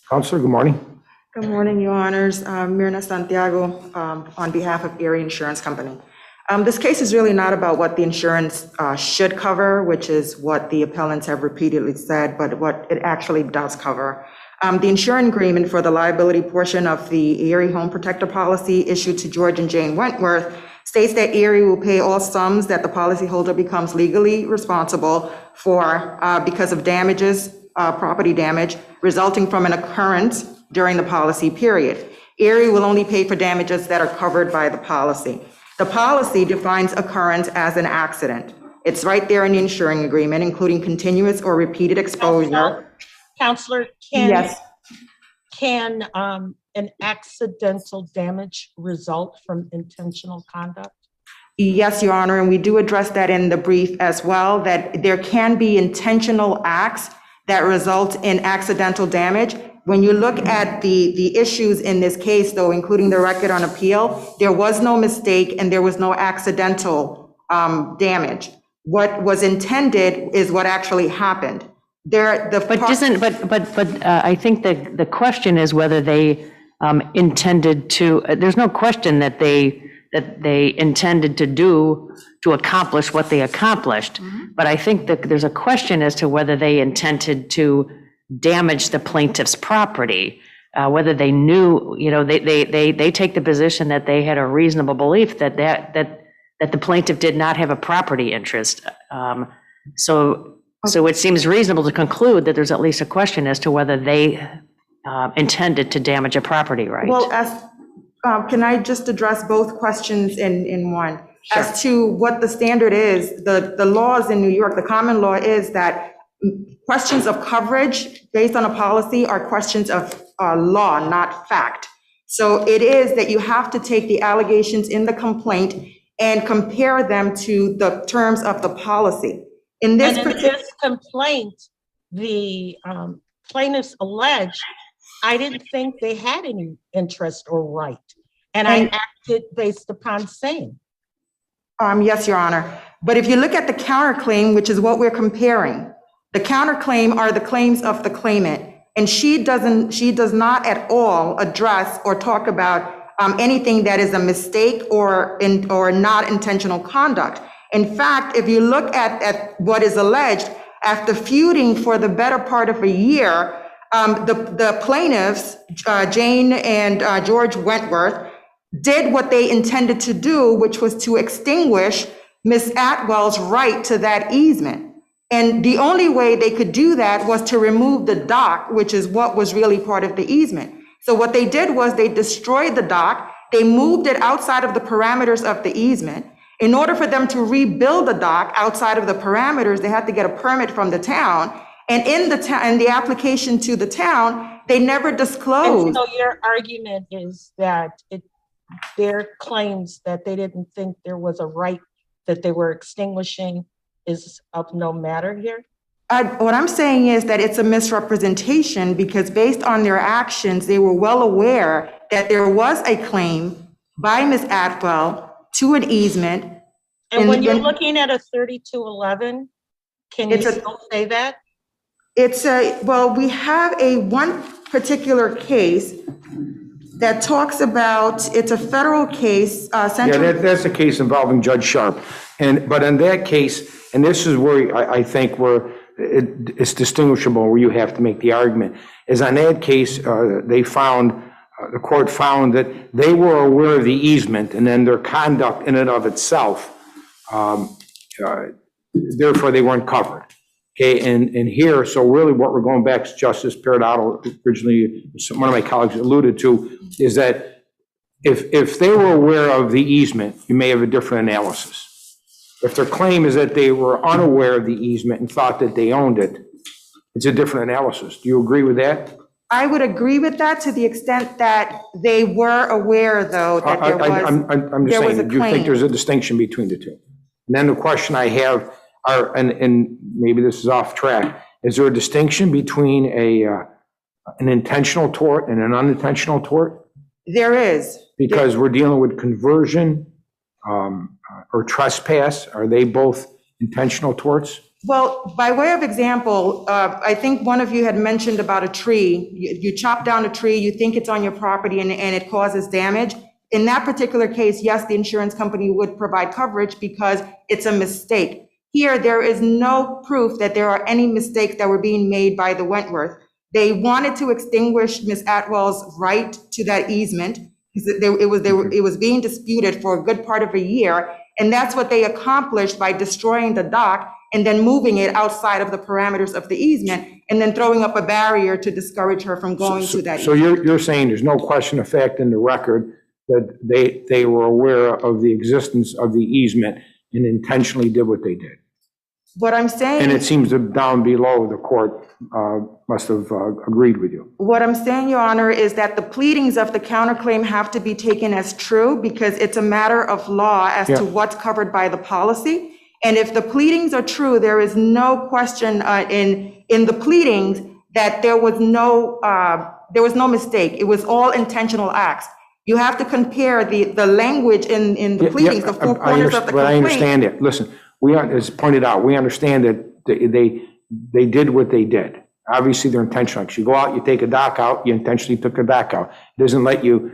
Counselor, good morning. Good morning, Your Honors. Myrna Santiago on behalf of Erie Insurance Company. This case is really not about what the insurance should cover, which is what the appellants have repeatedly said, but what it actually does cover. The insurance agreement for the liability portion of the Erie Home Protector policy issued to George and Jane Wentworth states that Erie will pay all sums that the policyholder becomes legally responsible for because of damages, property damage, resulting from an occurrence during the policy period. Erie will only pay for damages that are covered by the policy. The policy defines occurrence as an accident. It's right there in the insuring agreement, including continuous or repeated exposure. Counselor, can an accidental damage result from intentional conduct? Yes, Your Honor, and we do address that in the brief as well, that there can be intentional acts that result in accidental damage. When you look at the issues in this case, though, including the record on appeal, there was no mistake and there was no accidental damage. What was intended is what actually happened. I think the question is whether they intended to. There's no question that they intended to accomplish what they accomplished. Mm-hmm. But I think that there's a question as to whether they intended to damage the plaintiff's property, whether they knew. They take the position that they had a reasonable belief that the plaintiff did not have a property interest. So it seems reasonable to conclude that there's at least a question as to whether they intended to damage a property right. Well, can I just address both questions in one? Sure. As to what the standard is, the laws in New York, the common law is that questions of coverage based on a policy are questions of law, not fact. So it is that you have to take the allegations in the complaint and compare them to the terms of the policy. In this complaint, the plaintiffs alleged, I didn't think they had any interest or right, and I acted based upon same. Yes, Your Honor. But if you look at the counterclaim, which is what we're comparing, the counterclaim are the claims of the claimant, and she does not at all address or talk about anything that is a mistake or not intentional conduct. In fact, if you look at what is alleged, after feuding for the better part of a year, the plaintiffs, Jane and George Wentworth, did what they intended to do, which was to extinguish Miss Atwell's right to that easement. And the only way they could do that was to remove the dock, which is what was really part of the easement. So what they did was they destroyed the dock, they moved it outside of the parameters of the easement. In order for them to rebuild the dock outside of the parameters, they had to get a permit from the town. And in the application to the town, they never disclosed. And so your argument is that their claims that they didn't think there was a right that they were extinguishing is of no matter here? What I'm saying is that it's a misrepresentation because based on their actions, they were well aware that there was a claim by Ms. Atwell to an easement. And when you're looking at a 3211, can you still say that? Well, we have one particular case that talks about, it's a federal case. That's a case involving Judge Sharp. But in that case, and this is where I think it's distinguishable, where you have to make the argument, is on that case, the court found that they were aware of the easement and then their conduct in and of itself, therefore they weren't covered. Okay, and here, so really what we're going back to, Justice Peridotto, originally, one of my colleagues alluded to, is that if they were aware of the easement, you may have a different analysis. If their claim is that they were unaware of the easement and thought that they owned it, it's a different analysis. Do you agree with that? I would agree with that to the extent that they were aware, though, that there was I'm just saying, do you think there's a distinction between the two? And then the question I have, and maybe this is off track, is there a distinction between an intentional tort and an unintentional tort? There is. Because we're dealing with conversion or trespass. Are they both intentional torts? Well, by way of example, I think one of you had mentioned about a tree. You chop down a tree, you think it's on your property and it causes damage. In that particular case, yes, the insurance company would provide coverage because it's a mistake. Here, there is no proof that there are any mistakes that were being made by the Wentworth. They wanted to extinguish Ms. Atwell's right to that easement because it was being disputed for a good part of a year. And that's what they accomplished by destroying the dock and then moving it outside of the parameters of the easement and then throwing up a barrier to discourage her from going to that So easement. you're saying there's no question of fact in the record that they were aware of the existence of the easement and intentionally did what they did? What I'm saying. And it seems that down below, the court must have agreed with you. What I'm saying, Your Honor, is that the pleadings of the counterclaim have to be taken as true because it's a matter of law as to what's covered by the policy. And if the pleadings are true, there is no question in the pleadings that there was no mistake. It was all intentional acts. You have to compare the language in the pleadings, the four corners of the complaint. I understand it. Listen, as pointed out, we understand that they did what they did. Obviously, they're intentional. You go out, you take a dock out, you intentionally took a dock out. It doesn't let you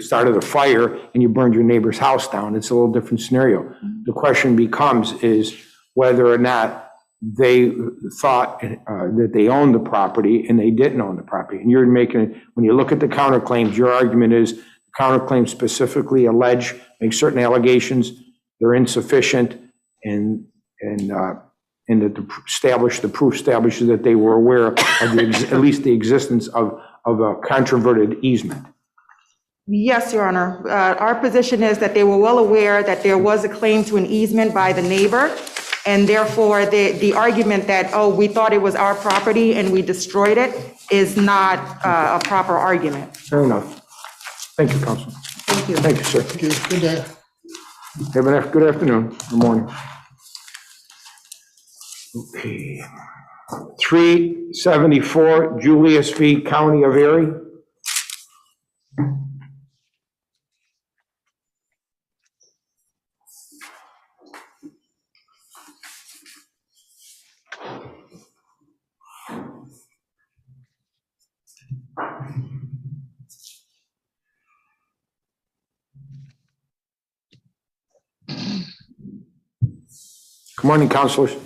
started a fire and you burned your neighbor's house down. It's a little different scenario. The question becomes is whether or not they thought that they owned the property and they didn't own the property. And you're making, when you look at the counterclaims, your argument is counterclaims specifically make certain allegations, they're insufficient, and that the proof establishes that they were aware of at least the existence of a controverted easement. Yes, Your Honor. Our position is that they were well aware that there was a claim to an easement by the neighbor, and therefore the argument that, oh, we thought it was our property and we destroyed it is not a proper argument. Fair enough. Thank you, Counsel. Thank you. Thank you, sir. Thank you. Good day. Have a good afternoon, good morning. Okay. 374 Julius v. County of Erie. Good morning, counselors.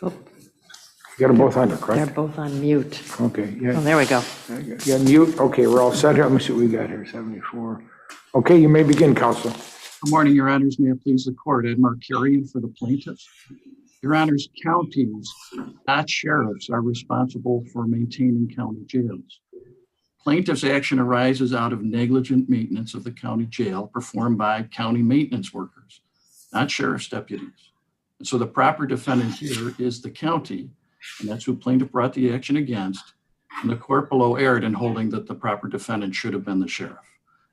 You got them both on there, correct? They're both on mute. Okay, yeah. Oh, there we go. You got mute? Okay, we're all set here. Let me see what we got here, 74. Okay, you may begin, Counsel. Good morning, Your Honors. May it please the court, Ed Markarian for the plaintiffs. Your Honors, counties, not sheriffs, are responsible for maintaining county jails. Plaintiff's action arises out of negligent maintenance of the county jail performed by county maintenance workers, not sheriff's deputies. And so the proper defendant here is the county, and that's who plaintiff brought the action against. And the court below erred in holding that the proper defendant should have been the sheriff.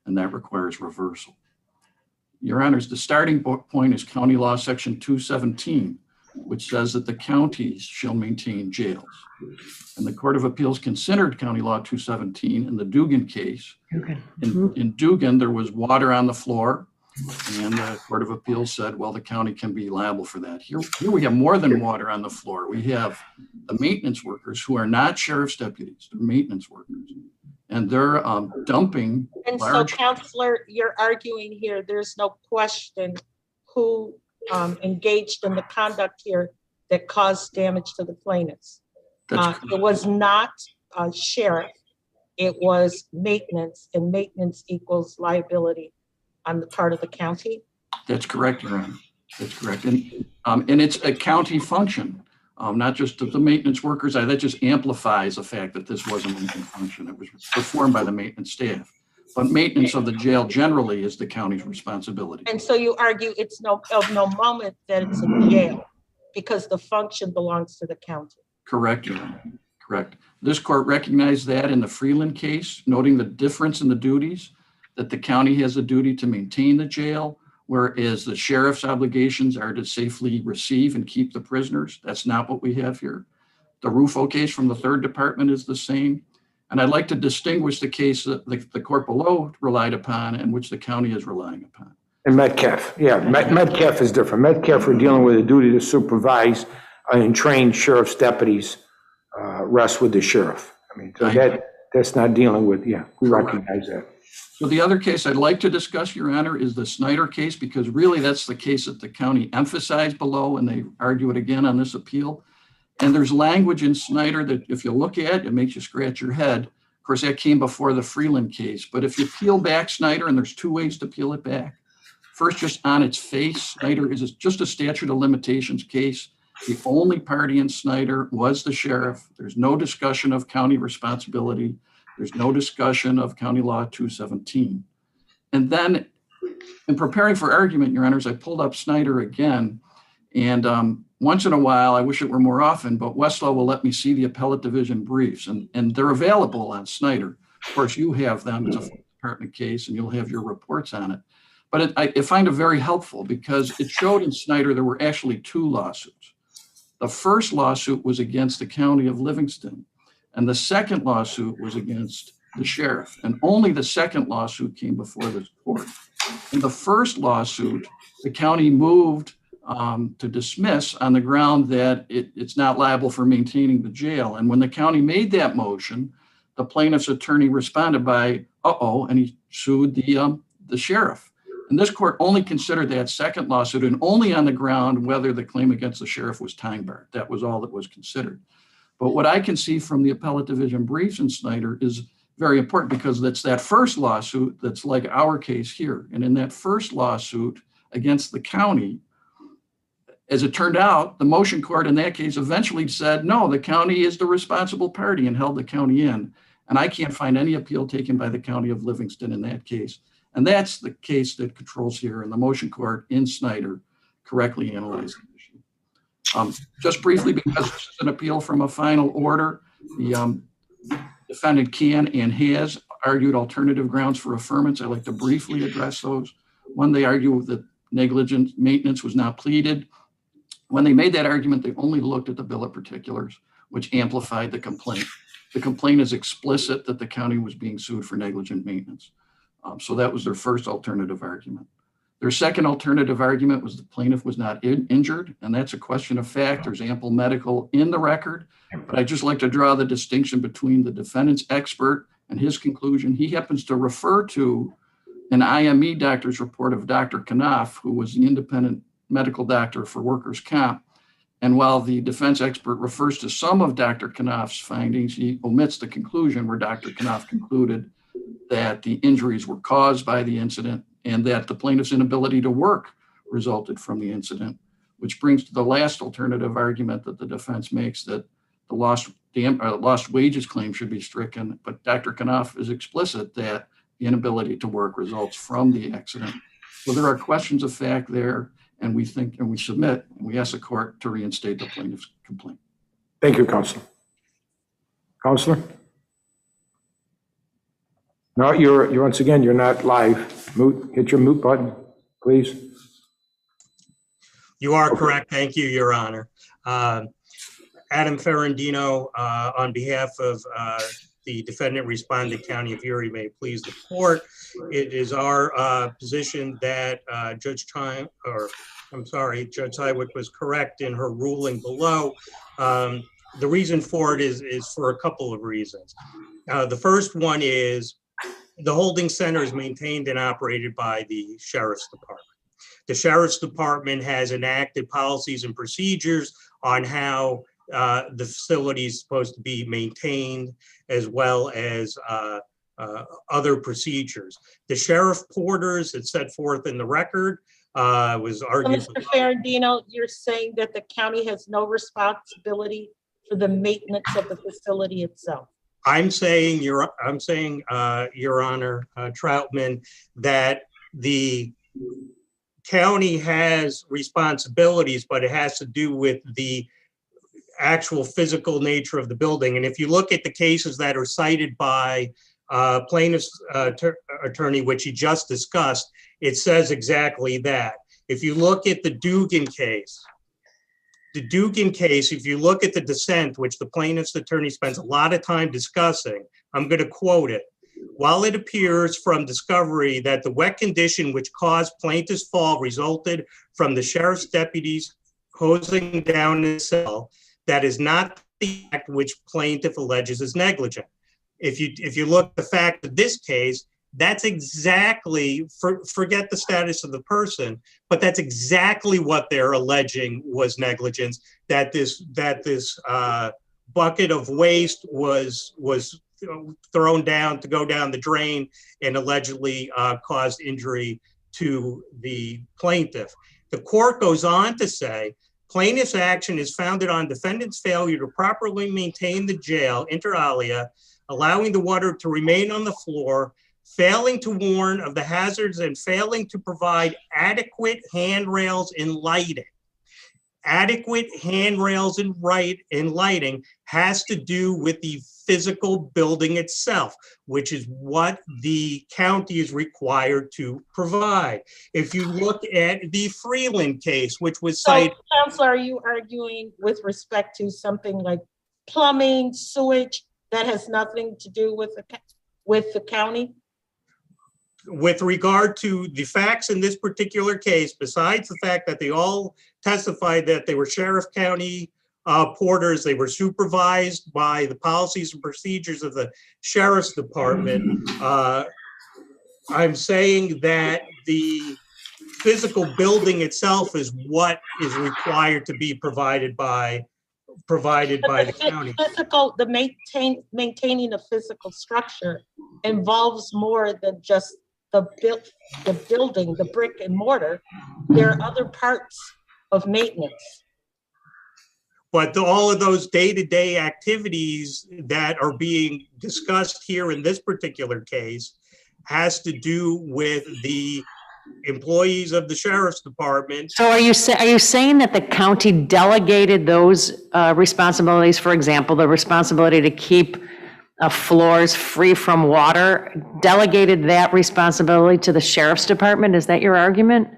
and that requires reversal. Your Honors, the starting point is County Law Section 217, which says that the counties shall maintain jails. And the Court of Appeals considered County Law 217 in the Dugan case. In Dugan, there was water on the floor, and the Court of Appeals said, well, the county can be liable for that. Here we have more than water on the floor. We have the maintenance workers who are not sheriff's deputies, they're maintenance workers. And they're dumping And so, large. Counselor, you're arguing here, there's no question who engaged in the conduct here that caused damage to the plaintiffs. It was not a sheriff, it was maintenance, and maintenance equals liability on the part of the county. That's correct, Your Honor. That's correct. And it's a county function, not just of the maintenance workers. That just amplifies the fact that this was a maintenance function. It was performed by the maintenance staff. But maintenance of the jail generally is the county's responsibility. And so you argue it's of no moment that it's a jail because the function belongs to the county. Correct, Your Honor. Correct. This court recognized that in the Freeland case, noting the difference in the duties, that the county has a duty to maintain the jail, whereas the sheriff's obligations are to safely receive and keep the prisoners. That's not what we have here. The Rufo case from the 3rd Department is the same. And I'd like to distinguish the case that the court below relied upon and which the county is relying upon. And Metcalf, yeah, Metcalf is different. Metcalf, we're dealing with a duty to supervise and train sheriff's deputies, rests with the sheriff. I mean, so that's not dealing with, yeah, we recognize that. So the other case I'd like to discuss, Your Honor, is the Snyder case, because really that's the case that the county emphasized below, and they argue it again on this appeal. And there's language in Snyder that if you look at, it makes you scratch your head. Of course, that came before the Freeland case, but if you peel back Snyder, and there's 2 ways to peel it back. First, just on its face, Snyder is just a statute of limitations case. The only party in Snyder was the sheriff. There's no discussion of county responsibility. There's no discussion of County Law 217. And then in preparing for argument, Your Honors, I pulled up Snyder again. And once in a while, I wish it were more often, but Westlaw will let me see the appellate division briefs, and they're available on Snyder. Of course, you have them. It's a full department case, and you'll have your reports on it. But I find it very helpful because it showed in Snyder there were actually 2 lawsuits. The first lawsuit was against the county of Livingston, and the second lawsuit was against the sheriff. And only the second lawsuit came before this court. In the first lawsuit, the county moved to dismiss on the ground that it's not liable for maintaining the jail. And when the county made that motion, the plaintiff's attorney responded by, and he sued the sheriff. And this court only considered that second lawsuit, and only on the ground whether the claim against the sheriff was time barred. That was all that was considered. But what I can see from the appellate division briefs in Snyder is very important, because that's that first lawsuit that's like our case here. And in that first lawsuit against the county, as it turned out, the motion court in that case eventually said, no, the county is the responsible party, and held the county in. And I can't find any appeal taken by the county of Livingston in that case. And that's the case that controls here, and the motion court in Snyder correctly analyzed the issue. Just briefly, because this is an appeal from a final order, the defendant can and has argued alternative grounds for affirmance. I'd like to briefly address those. One, they argue that negligent maintenance was not pleaded. When they made that argument, they only looked at the bill of particulars, which amplified the complaint. The complaint is explicit that the county was being sued for negligent maintenance. So that was their first alternative argument. Their second alternative argument was the plaintiff was not injured, and that's a question of fact. There's ample medical in the record, but I'd just like to draw the distinction between the defendant's expert and his conclusion. He happens to refer to an IME doctor's report of Dr. Knopf, who was the independent medical doctor for workers' comp. And while the defense expert refers to some of Dr. Knopf's findings, he omits the conclusion where Dr. Knopf concluded that the injuries were caused by the incident and that the plaintiff's inability to work resulted from the incident, which brings to the last alternative argument that the defense makes, that the lost wages claim should be stricken. But Dr. Knopf is explicit that the inability to work results from the accident. So there are questions of fact there, and we think, and we submit, and we ask the court to reinstate the plaintiff's complaint. Thank you, Counselor. Counselor? No, once again, you're not live. Hit your mute button, please. You are correct. Thank you, Your Honor. Adam Ferrandino, on behalf of the defendant respondent, County of Erie, may it please the court. It is our position that Judge Highwick was correct in her ruling below. The reason for it is for a couple of reasons. The first one is the holding center is maintained and operated by the Sheriff's Department. The Sheriff's Department has enacted policies and procedures on how the facility is supposed to be maintained, as well as other procedures. The sheriff porters that's set forth in the record was argued. So Mr. Ferrandino, you're saying that the county has no responsibility for the maintenance of the facility itself? I'm saying, Your Honor, Troutman, that the county has responsibilities, but it has to do with the actual physical nature of the building. And if you look at the cases that are cited by plaintiff's attorney, which he just discussed, it says exactly that. If you look at the Dugan case, if you look at the dissent, which the plaintiff's attorney spends a lot of time discussing, I'm going to quote it. While it appears from discovery that the wet condition which caused plaintiff's fall resulted from the sheriff's deputies hosing down his cell, that is not the act which plaintiff alleges is negligent. If you look at the fact of this case, that's exactly, forget the status of the person, but that's exactly what they're alleging was negligence, that this bucket of waste was thrown down to go down the drain and allegedly caused injury to the plaintiff. The court goes on to say, plaintiff's action is founded on defendant's failure to properly maintain the jail, inter alia, allowing the water to remain on the floor, failing to warn of the hazards, and failing to provide adequate handrails and lighting. Adequate handrails and lighting has to do with the physical building itself, which is what the county is required to provide. If you look at the Freeland case, which was cited— So, Counselor, are you arguing with respect to something like plumbing, sewage, that has nothing to do with the county? With regard to the facts in this particular case, besides the fact that they all testified that they were Sheriff County porters, they were supervised by the policies and procedures of the Sheriff's Department, I'm saying that the physical building itself is what is required to be provided by the county. Maintaining a physical structure involves more than just the building, the brick and mortar. There are other parts of maintenance. But all of those day-to-day activities that are being discussed here in this particular case has to do with the employees of the Sheriff's Department. So are you saying that the county delegated those responsibilities, for example, the responsibility to keep floors free from water, delegated that responsibility to the Sheriff's Department? Is that your argument?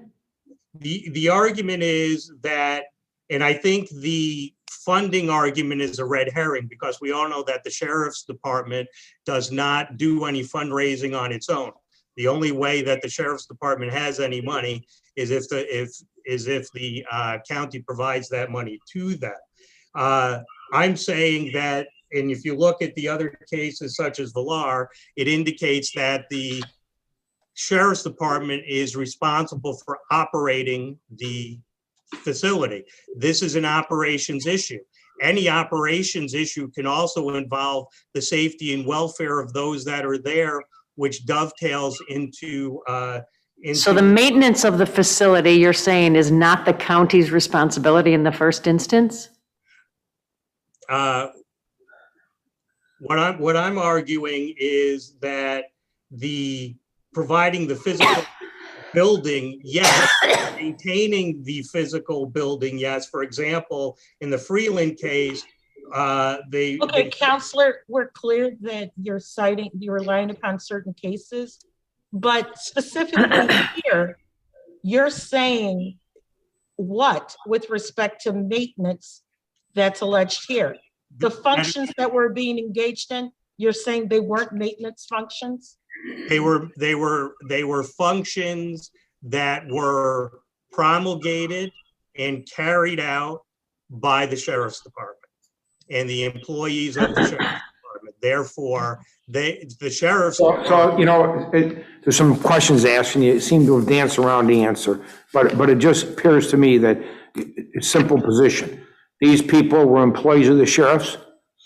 The argument is that, and I think the funding argument is a red herring, because we all know that the Sheriff's Department does not do any fundraising on its own. The only way that the Sheriff's Department has any money is if the county provides that money to them. I'm saying that, and if you look at the other cases such as Villar, it indicates that the Sheriff's Department is responsible for operating the facility. This is an operations issue. Any operations issue can also involve the safety and welfare of those that are there, which dovetails into So the maintenance of the facility, you're saying, is not the county's responsibility in the first instance? What I'm arguing is that providing the physical building, yes. Maintaining the physical building, yes. For example, in the Freeland case, Okay, Counselor, we're clear that you're relying upon certain cases, but specifically here, you're saying what with respect to maintenance that's alleged here? The functions that were being engaged in, you're saying they weren't maintenance functions? They were functions that were promulgated and carried out by the Sheriff's Department and the employees of the Sheriff's Department. Therefore, the Sheriff's So, you know, there's some questions asked, and you seem to have danced around the answer, but it just appears to me that it's simple position. These people were employees of the sheriffs.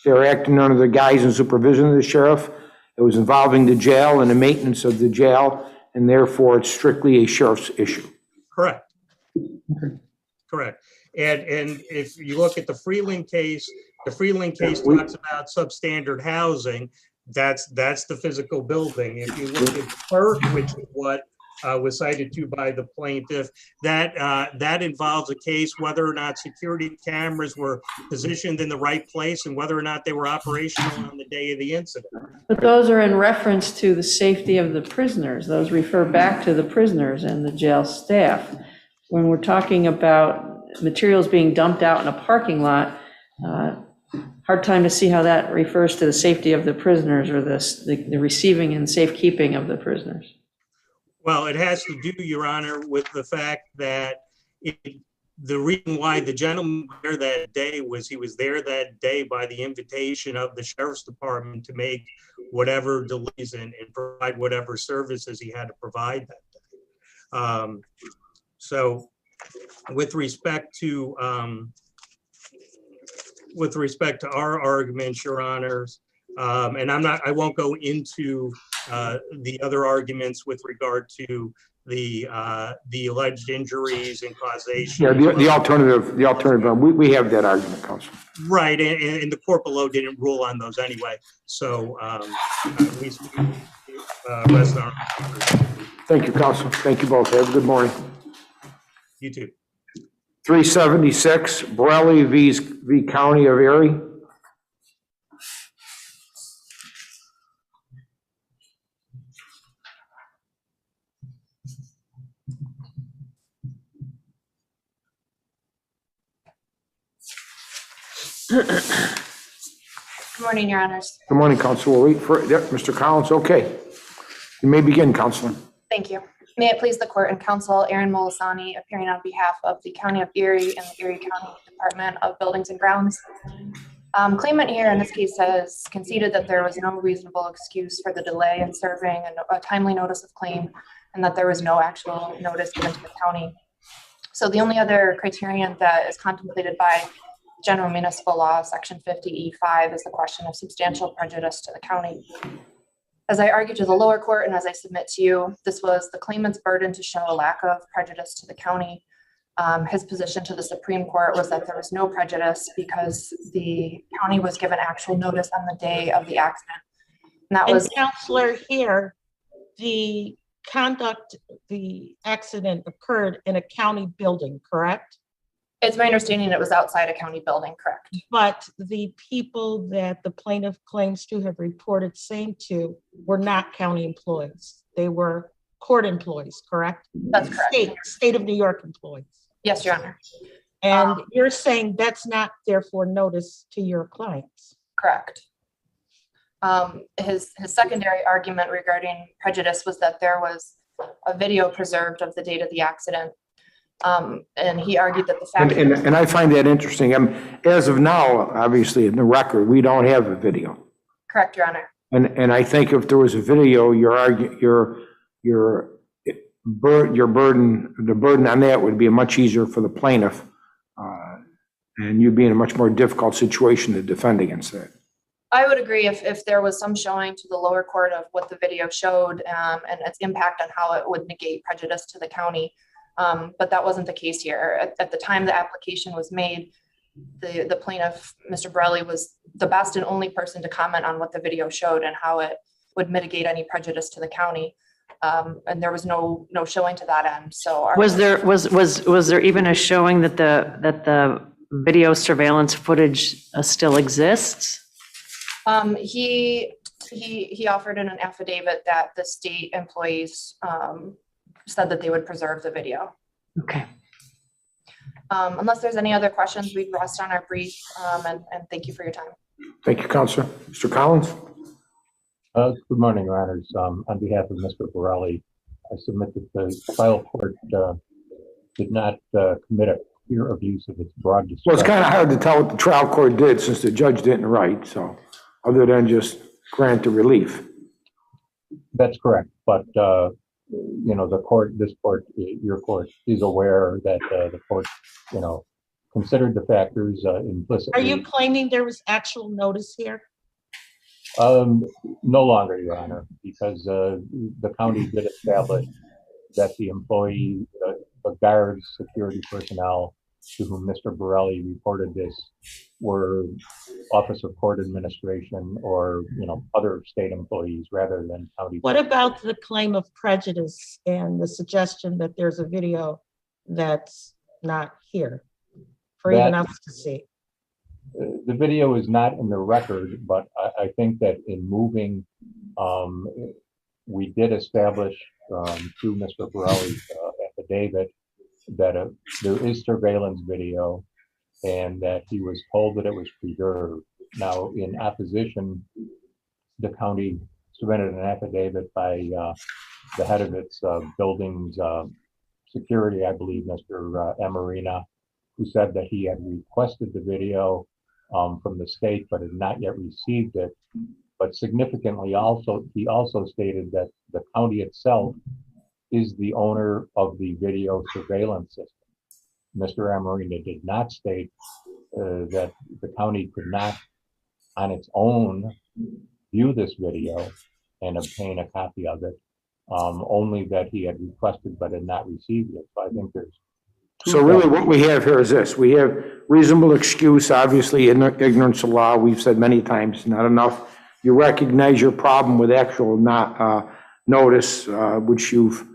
They were acting under the guise and supervision of the sheriff. It was involving the jail and the maintenance of the jail, and therefore it's strictly a sheriff's issue. Correct. Correct. And if you look at the Freeland case, talks about substandard housing. That's the physical building. If you look at Burke, which is what was cited to by the plaintiff, that involves a case whether or not security cameras were positioned in the right place and whether or not they were operational on the day of the incident. But those are in reference to the safety of the prisoners. Those refer back to the prisoners and the jail staff. When we're talking about materials being dumped out in a parking lot, hard time to see how that refers to the safety of the prisoners or the receiving and safekeeping of the prisoners. Well, it has to do, Your Honor, with the fact that the reason why the gentleman was there that day was he was there that day by the invitation of the Sheriff's Department to make whatever delays and provide whatever services he had to provide that day. So with respect to our arguments, Your Honors, and I won't go into the other arguments with regard to the alleged injuries and causation. Yeah, the alternative, we have that argument, Counsel. Right, and the court below didn't rule on those anyway. So we rest our. Thank you, Counsel. Thank you both. Have a good morning. You too. 376, Borelli v. County of Erie. Good morning, Your Honors. Good morning, Counsel. We'll wait for Mr. Collins. Okay. You may begin, Counselor. Thank you. May it please the court and counsel, Aaron Molisani, appearing on behalf of the County of Erie and the Erie County Department of Buildings and Grounds. Claimant here in this case has conceded that there was no reasonable excuse for the delay in serving a timely notice of claim and that there was no actual notice given to the county. So the only other criterion that is contemplated by General Municipal Law, Section 50E5, is the question of substantial prejudice to the county. As I argued to the lower court and as I submit to you, this was the claimant's burden to show a lack of prejudice to the county. His position to the Supreme Court was that there was no prejudice because the county was given actual notice on the day of the accident. And that was— Counselor, here, the accident occurred in a county building, correct? It's my understanding it was outside a county building, correct? But the people that the plaintiff claims to have reported same to were not county employees. They were court employees, correct? That's correct. State of New York employees. Yes, Your Honor. And you're saying that's not therefore notice to your clients? Correct. His secondary argument regarding prejudice was that there was a video preserved of the date of the accident. And he argued that the fact— And I find that interesting. As of now, obviously, in the record, we don't have a video. Correct, Your Honor. And I think if there was a video, the burden on that would be much easier for the plaintiff, and you'd be in a much more difficult situation to defend against that. I would agree if there was some showing to the lower court of what the video showed and its impact on how it would negate prejudice to the county. But that wasn't the case here. At the time the application was made, the plaintiff, Mr. Borelli, was the best and only person to comment on what the video showed and how it would mitigate any prejudice to the county. And there was no showing to that end. So Was there even a showing that the video surveillance footage still exists? He offered in an affidavit that the state employees said that they would preserve the video. Okay. Unless there's any other questions, we'd rest on our brief, and thank you for your time. Thank you, Counselor. Mr. Collins? Good morning, Your Honors. On behalf of Mr. Borelli, I submit that the trial court did not commit a clear abuse of its broad discretion. Well, it's kind of hard to tell what the trial court did since the judge didn't write, so, other than just grant the relief. That's correct, but you know, the court, this court, your court, is aware that the court, you know, considered the factors implicitly. Are you claiming there was actual notice here? No longer, Your Honor, because the county did establish that the employee, the guards, security personnel to whom Mr. Borelli reported this were Office of Court Administration or, you know, other state employees rather than county. What about the claim of prejudice and the suggestion that there's a video that's not here for even us to see? The video is not in the record, but I think that in moving, we did establish through Mr. Borelli's affidavit that there is surveillance video and that he was told that it was preserved. Now, in opposition, the county submitted an affidavit by the head of its buildings security, I believe, Mr. Amarina, who said that he had requested the video from the state, but had not yet received it. But significantly also, he also stated that the county itself is the owner of the video surveillance system. Mr. Amarina did not state that the county could not on its own view this video and obtain a copy of it, only that he had requested but had not received it. So I think there's So really what we have here is this. We have reasonable excuse, obviously ignorance of law. We've said many times, not enough. You recognize your problem with actual notice, which you've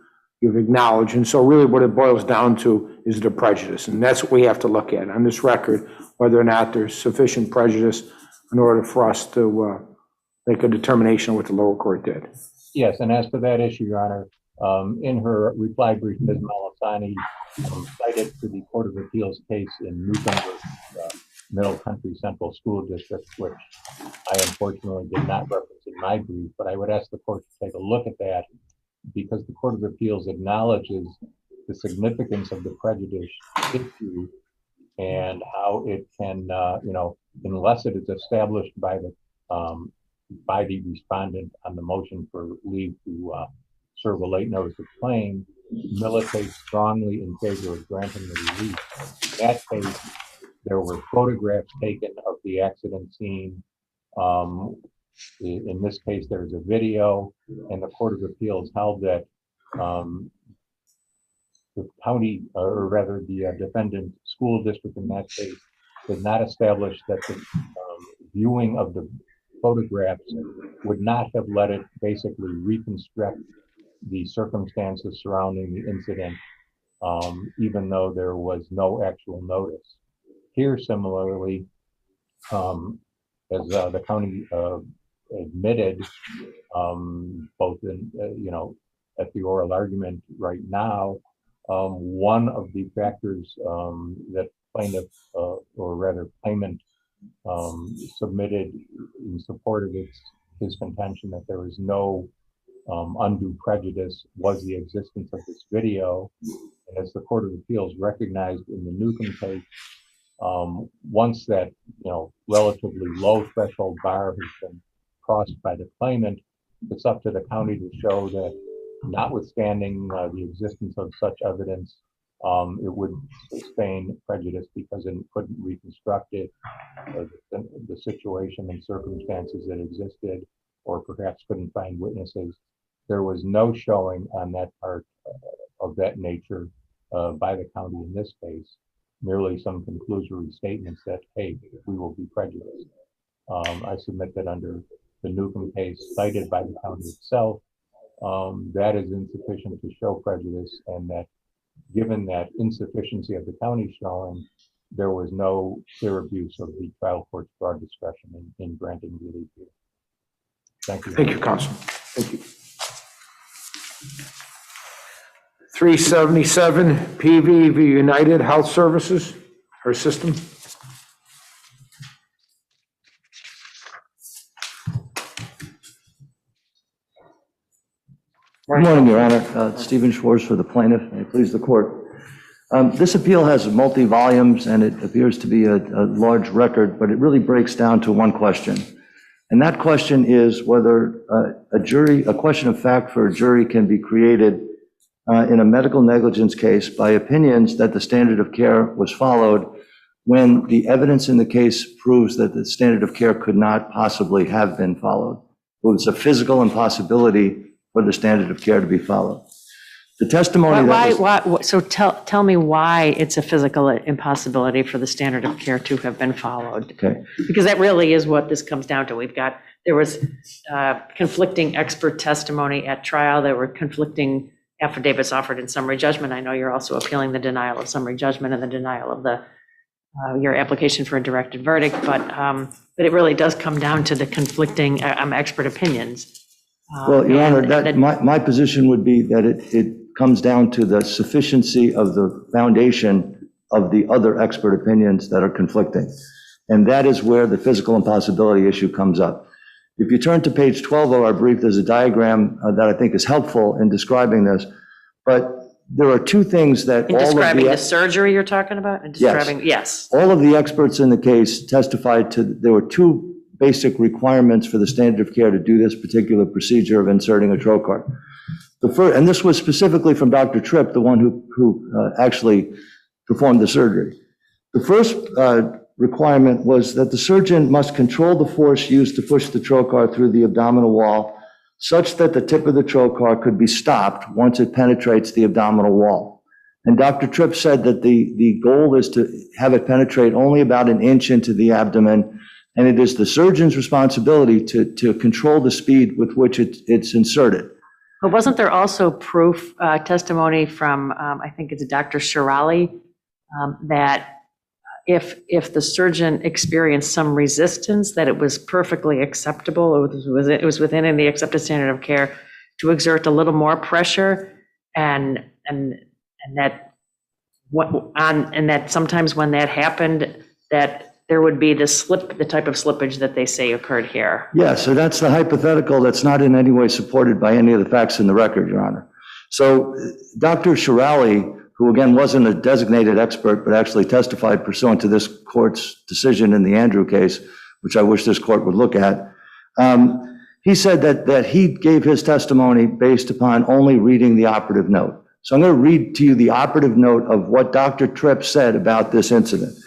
acknowledged. And so really what it boils down to is the prejudice. And that's what we have to look at on this record, whether or not there's sufficient prejudice in order for us to make a determination of what the lower court did. Yes, and as to that issue, Your Honor, in her reply brief, Ms. Malasani cited to the Court of Appeals case in Newfoundland, Middle Country Central School District, which I unfortunately did not reference in my brief, but I would ask the court to take a look at that because the Court of Appeals acknowledges the significance of the prejudice issue and how it can, you know, unless it is established by the respondent on the motion for leave to serve a late notice of claim, militate strongly in favor of granting the relief. In that case, there were photographs taken of the accident scene. In this case, there's a video, and the Court of Appeals held that the county, or rather the defendant school district in that case, did not establish that the viewing of the photographs would not have let it basically reconstruct the circumstances surrounding the incident, even though there was no actual notice. Here, similarly, as the county admitted, both in, you know, at the oral argument right now, one of the factors that plaintiff, or rather claimant, submitted in support of his contention that there was no undue prejudice was the existence of this video. And as the Court of Appeals recognized in the Newcomb case, once that, you know, relatively low threshold bar has been crossed by the claimant, it's up to the county to show that notwithstanding the existence of such evidence, it would sustain prejudice because it couldn't reconstruct it, the situation and circumstances that existed, or perhaps couldn't find witnesses. There was no showing on that part of that nature by the county in this case, merely some conclusory statements that, hey, we will be prejudiced. I submit that under the Newcomb case cited by the county itself, that is insufficient to show prejudice, and that given that insufficiency of the county showing, there was no clear abuse of the trial court's broad discretion in granting relief here. Thank you. Thank you, Counsel. Thank you. 377 PV United Health Services, her system. Good morning, Your Honor. Stephen Schwartz for the plaintiff. May it please the court. This appeal has multi-volumes and it appears to be a large record, but it really breaks down to one question. And that question is whether a question of fact for a jury can be created in a medical negligence case by opinions that the standard of care was followed when the evidence in the case proves that the standard of care could not possibly have been followed. It was a physical impossibility for the standard of care to be followed. The testimony So tell me why it's a physical impossibility for the standard of care to have been followed. Okay. Because that really is what this comes down to. There was conflicting expert testimony at trial. There were conflicting affidavits offered in summary judgment. I know you're also appealing the denial of summary judgment and the denial of your application for a directed verdict, but it really does come down to the conflicting expert opinions. Well, Your Honor, my position would be that it comes down to the sufficiency of the foundation of the other expert opinions that are conflicting. And that is where the physical impossibility issue comes up. If you turn to page 12 of our brief, there's a diagram that I think is helpful in describing this. But there are two things that In describing the surgery you're talking about? And describing, yes. All of the experts in the case testified to, there were two basic requirements for the standard of care to do this particular procedure of inserting a trocar. And this was specifically from Dr. Tripp, the one who actually performed the surgery. The first requirement was that the surgeon must control the force used to push the trocar through the abdominal wall such that the tip of the trocar could be stopped once it penetrates the abdominal wall. And Dr. Tripp said that the goal is to have it penetrate only about an inch into the abdomen, and it is the surgeon's responsibility to control the speed with which it's inserted. But wasn't there also proof testimony from, I think it's Dr. Shirali, that if the surgeon experienced some resistance, that it was perfectly acceptable, it was within the accepted standard of care to exert a little more pressure, and that sometimes when that happened, that there would be the type of slippage that they say occurred here. Yeah, so that's the hypothetical that's not in any way supported by any of the facts in the record, Your Honor. So Dr. Shirali, who again wasn't a designated expert, but actually testified pursuant to this court's decision in the Andrew case, which I wish this court would look at, he said that he gave his testimony based upon only reading the operative note. So I'm going to read to you the operative note of what Dr. Tripp said about this incident.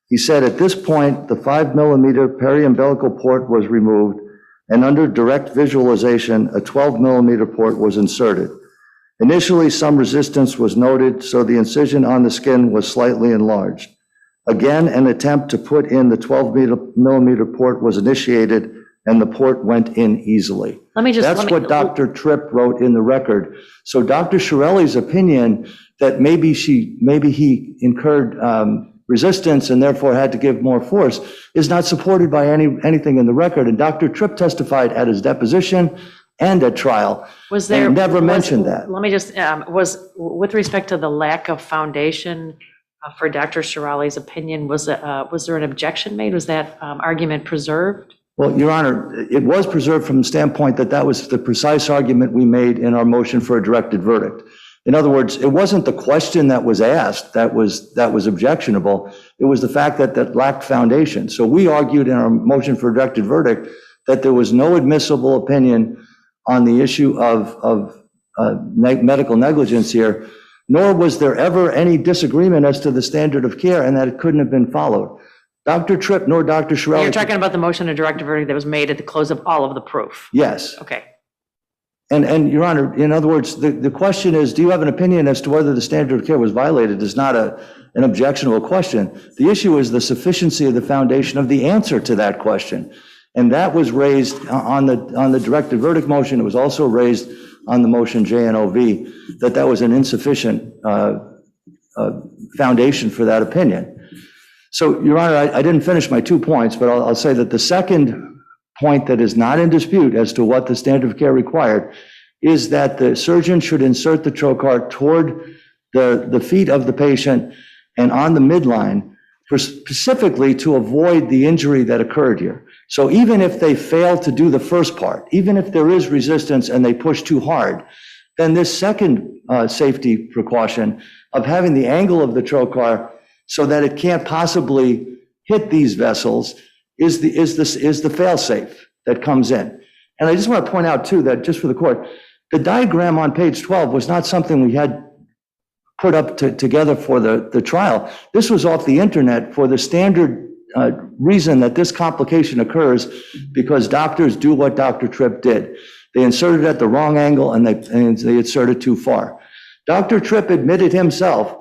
He said, at this point, the 5-millimeter periumbilical port was removed, and under direct visualization, a 12-millimeter port was inserted. Initially, some resistance was noted, so the incision on the skin was slightly enlarged. Again, an attempt to put in the 12-millimeter port was initiated, and the port went in easily. That's what Dr. Tripp wrote in the record. So Dr. Shirali's opinion that maybe he incurred resistance and therefore had to give more force is not supported by anything in the record. And Dr. Tripp testified at his deposition and at trial. And never mentioned that. Let me just, with respect to the lack of foundation for Dr. Shirali's opinion, was there an objection made? Was that argument preserved? Well, Your Honor, it was preserved from the standpoint that was the precise argument we made in our motion for a directed verdict. In other words, it wasn't the question that was asked that was objectionable. It was the fact that lacked foundation. So we argued in our motion for a directed verdict that there was no admissible opinion on the issue of medical negligence here, nor was there ever any disagreement as to the standard of care and that it couldn't have been followed. Dr. Tripp nor Dr. Shirali. You're talking about the motion to directed verdict that was made at the close of all of the proof? Yes. Okay. And Your Honor, in other words, the question is, do you have an opinion as to whether the standard of care was violated is not an objectionable question. The issue is the sufficiency of the foundation of the answer to that question. And that was raised on the directed verdict motion. It was also raised on the motion JNOV, that was an insufficient foundation for that opinion. So, Your Honor, I didn't finish my 2 points, but I'll say that the second point that is not in dispute as to what the standard of care required is that the surgeon should insert the trocar toward the feet of the patient and on the midline, for specifically to avoid the injury that occurred here. So even if they fail to do the first part, even if there is resistance and they push too hard, then this second safety precaution of having the angle of the trocar so that it can't possibly hit these vessels is the fail-safe that comes in. And I just want to point out too that, just for the court, the diagram on page 12 was not something we had put up together for the trial. This was off the internet for the standard reason that this complication occurs because doctors do what Dr. Tripp did. They inserted at the wrong angle and they inserted too far. Dr. Tripp admitted himself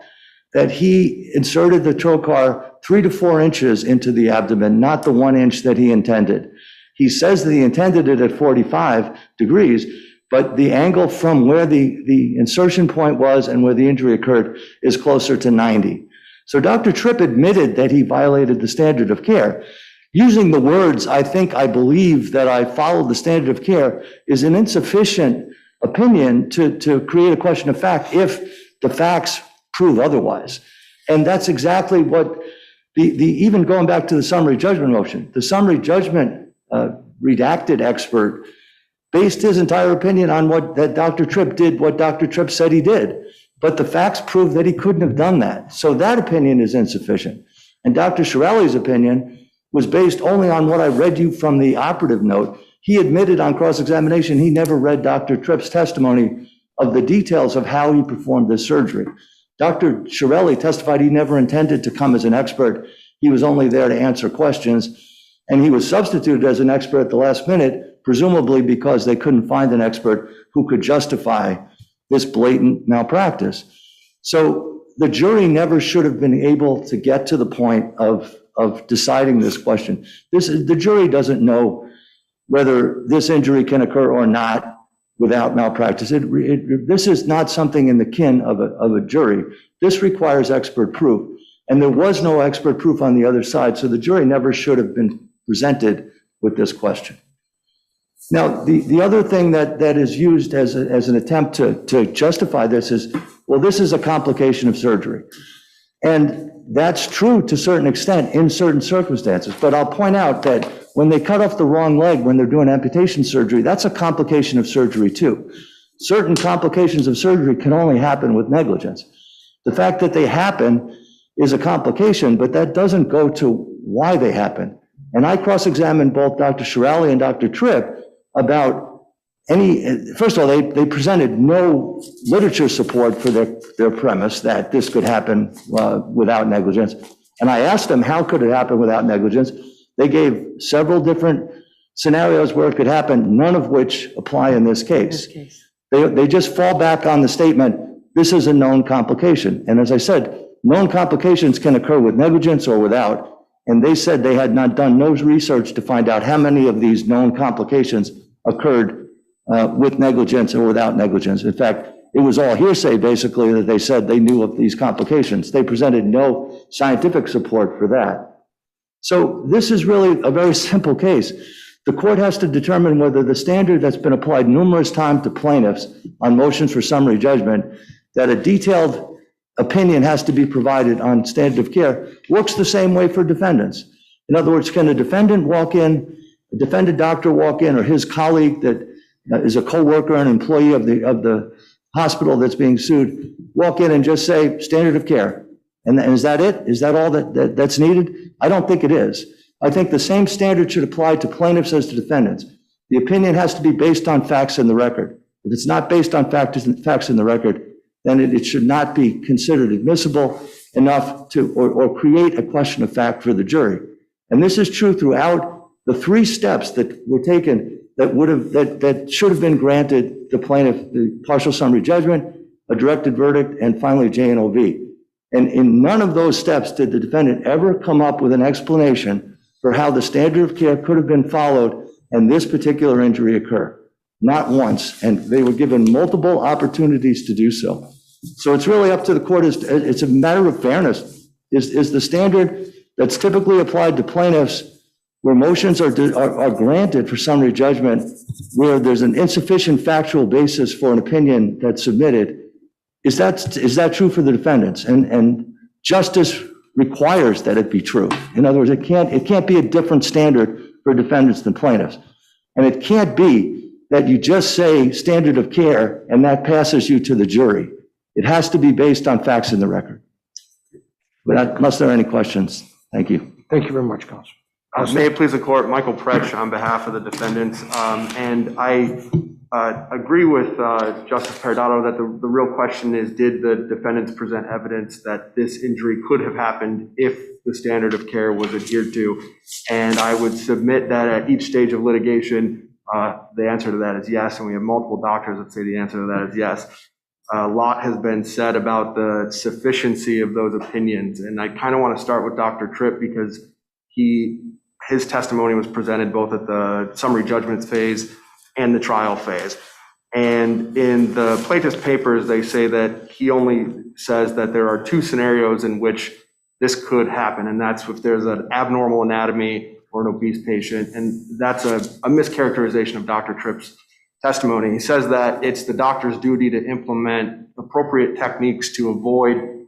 that he inserted the trocar 3 to 4 inches into the abdomen, not the 1 inch that he intended. He says that he intended it at 45 degrees, but the angle from where the insertion point was and where the injury occurred is closer to 90. So Dr. Tripp admitted that he violated the standard of care. Using the words, I believe that I followed the standard of care is an insufficient opinion to create a question of fact if the facts prove otherwise. And that's exactly what even going back to the summary judgment motion, the summary judgment redacted expert based his entire opinion on that Dr. Tripp did what Dr. Tripp said he did. But the facts prove that he couldn't have done that. So that opinion is insufficient. And Dr. Shirelli's opinion was based only on what I read you from the operative note. He admitted on cross-examination he never read Dr. Tripp's testimony of the details of how he performed this surgery. Dr. Shirelli testified he never intended to come as an expert. He was only there to answer questions. And he was substituted as an expert at the last minute, presumably because they couldn't find an expert who could justify this blatant malpractice. So the jury never should have been able to get to the point of deciding this question. The jury doesn't know whether this injury can occur or not without malpractice. This is not something in the kin of a jury. This requires expert proof. And there was no expert proof on the other side, so the jury never should have been presented with this question. Now, the other thing that is used as an attempt to justify this is, well, this is a complication of surgery. And that's true to a certain extent in certain circumstances. But I'll point out that when they cut off the wrong leg when they're doing amputation surgery, that's a complication of surgery too. Certain complications of surgery can only happen with negligence. The fact that they happen is a complication, but that doesn't go to why they happen. And I cross-examined both Dr. Shirelli and Dr. Tripp about first of all, they presented no literature support for their premise that this could happen without negligence. And I asked them, how could it happen without negligence? They gave several different scenarios where it could happen, none of which apply in this case. They just fall back on the statement, this is a known complication. And as I said, known complications can occur with negligence or without. And they said they had not done no research to find out how many of these known complications occurred with negligence or without negligence. In fact, it was all hearsay, basically, that they said they knew of these complications. They presented no scientific support for that. So this is really a very simple case. The court has to determine whether the standard that's been applied numerous times to plaintiffs on motions for summary judgment, that a detailed opinion has to be provided on standard of care, works the same way for defendants. In other words, can a defendant walk in, a defendant doctor walk in, or his colleague that is a co-worker and employee of the hospital that's being sued, walk in and just say standard of care? And is that it? Is that all that's needed? I don't think it is. I think the same standard should apply to plaintiffs as to defendants. The opinion has to be based on facts in the record. If it's not based on facts in the record, then it should not be considered admissible enough to, or create a question of fact for the jury. And this is true throughout the 3 steps that were taken that should have been granted the plaintiff, the partial summary judgment, a directed verdict, and finally J&OV. And in none of those steps did the defendant ever come up with an explanation for how the standard of care could have been followed and this particular injury occur. Not once, and they were given multiple opportunities to do so. So it's really up to the court. It's a matter of fairness. Is the standard that's typically applied to plaintiffs where motions are granted for summary judgment, where there's an insufficient factual basis for an opinion that's submitted. Is that true for the defendants? And justice requires that it be true. In other words, it can't be a different standard for defendants than plaintiffs. And it can't be that you just say standard of care and that passes you to the jury. It has to be based on facts in the record. But unless there are any questions, thank you. Thank you very much, Counsel. May it please the court, Michael Pretsch on behalf of the defendants. And I agree with Justice Peridotto that the real question is, did the defendants present evidence that this injury could have happened if the standard of care was adhered to? And I would submit that at each stage of litigation, the answer to that is yes. And we have multiple doctors that say the answer to that is yes. A lot has been said about the sufficiency of those opinions. And I kind of want to start with Dr. Tripp because his testimony was presented both at the summary judgment phase and the trial phase. And in the plaintiff's papers, they say that he only says that there are two scenarios in which this could happen. And that's if there's an abnormal anatomy or an obese patient. And that's a mischaracterization of Dr. Tripp's testimony. He says that it's the doctor's duty to implement appropriate techniques to avoid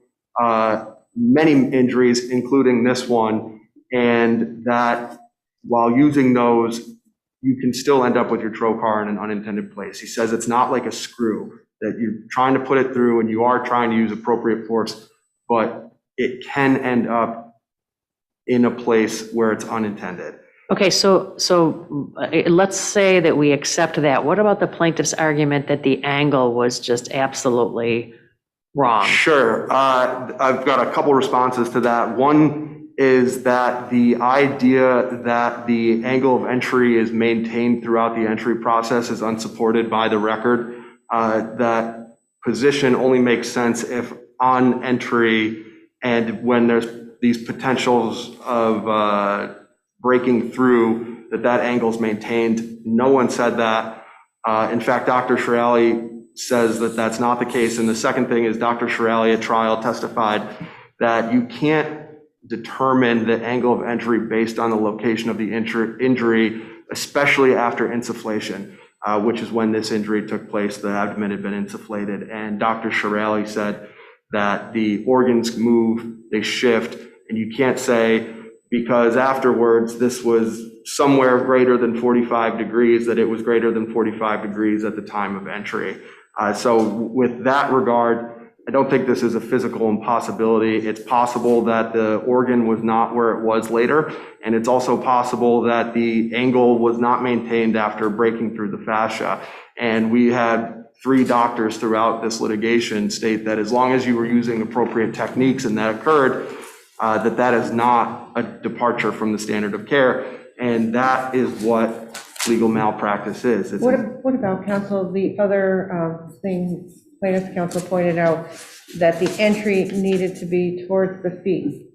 many injuries, including this one, and that while using those, you can still end up with your trocar in an unintended place. He says it's not like a screw, that you're trying to put it through and you are trying to use appropriate force, but it can end up in a place where it's unintended. Okay, so let's say that we accept that. What about the plaintiff's argument that the angle was just absolutely wrong? Sure. I've got a couple responses to that. One is that the idea that the angle of entry is maintained throughout the entry process is unsupported by the record. That position only makes sense if on entry and when there's these potentials of breaking through, that angle is maintained. No one said that. In fact, Dr. Shirali says that that's not the case. And the second thing is Dr. Shirali at trial testified that you can't determine the angle of entry based on the location of the injury, especially after insufflation, which is when this injury took place. The abdomen had been insufflated. And Dr. Shirali said that the organs move, they shift, and you can't say because afterwards this was somewhere greater than 45 degrees, that it was greater than 45 degrees at the time of entry. So with that regard, I don't think this is a physical impossibility. It's possible that the organ was not where it was later, and it's also possible that the angle was not maintained after breaking through the fascia. And we had 3 doctors throughout this litigation state that as long as you were using appropriate techniques and that occurred, that is not a departure from the standard of care, and that is what legal malpractice is. What about, counsel, the other thing plaintiff's counsel pointed out, that the entry needed to be towards the feet?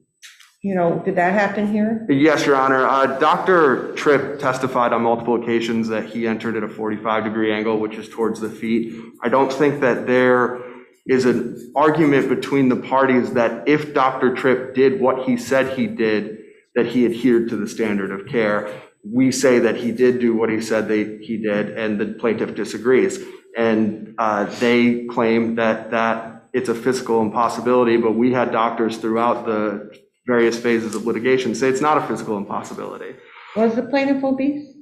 You know, did that happen here? Yes, Your Honor. Dr. Tripp testified on multiple occasions that he entered at a 45-degree angle, which is towards the feet. I don't think that there is an argument between the parties that if Dr. Tripp did what he said he did, that he adhered to the standard of care. We say that he did do what he said he did, and the plaintiff disagrees. And they claim that it's a physical impossibility, but we had doctors throughout the various phases of litigation say it's not a physical impossibility. Was the plaintiff obese?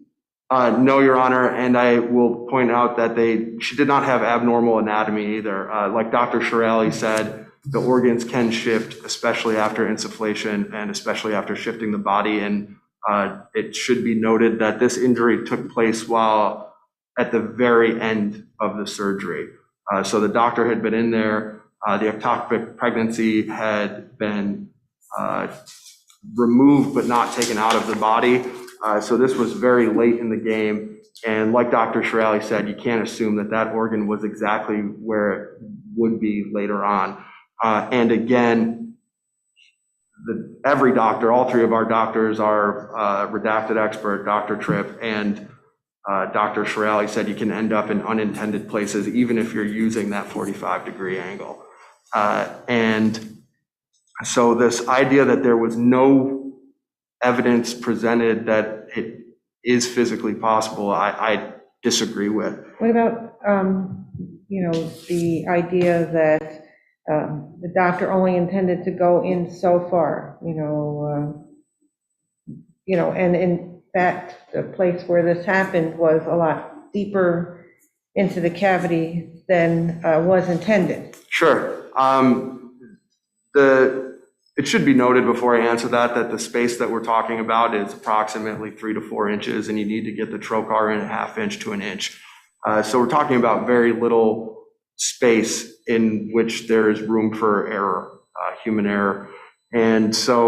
No, Your Honor, and I will point out that she did not have abnormal anatomy either. Like Dr. Shirali said, the organs can shift, especially after insufflation and especially after shifting the body. And it should be noted that this injury took place while at the very end of the surgery. So the doctor had been in there, the ectopic pregnancy had been removed but not taken out of the body. So this was very late in the game. And like Dr. Shirali said, you can't assume that organ was exactly where it would be later on. And again, every doctor, all 3 of our doctors are redacted expert, Dr. Tripp and Dr. Shirali said you can end up in unintended places even if you're using that 45-degree angle. And so this idea that there was no evidence presented that it is physically possible, I disagree with. What about, the idea that the doctor only intended to go in so far, and in fact, the place where this happened was a lot deeper into the cavity than was intended? Sure. It should be noted before I answer that the space that we're talking about is approximately 3 to 4 inches, and you need to get the trocar in a 1/2 inch to an inch. So we're talking about very little space in which there is room for error, human error. And so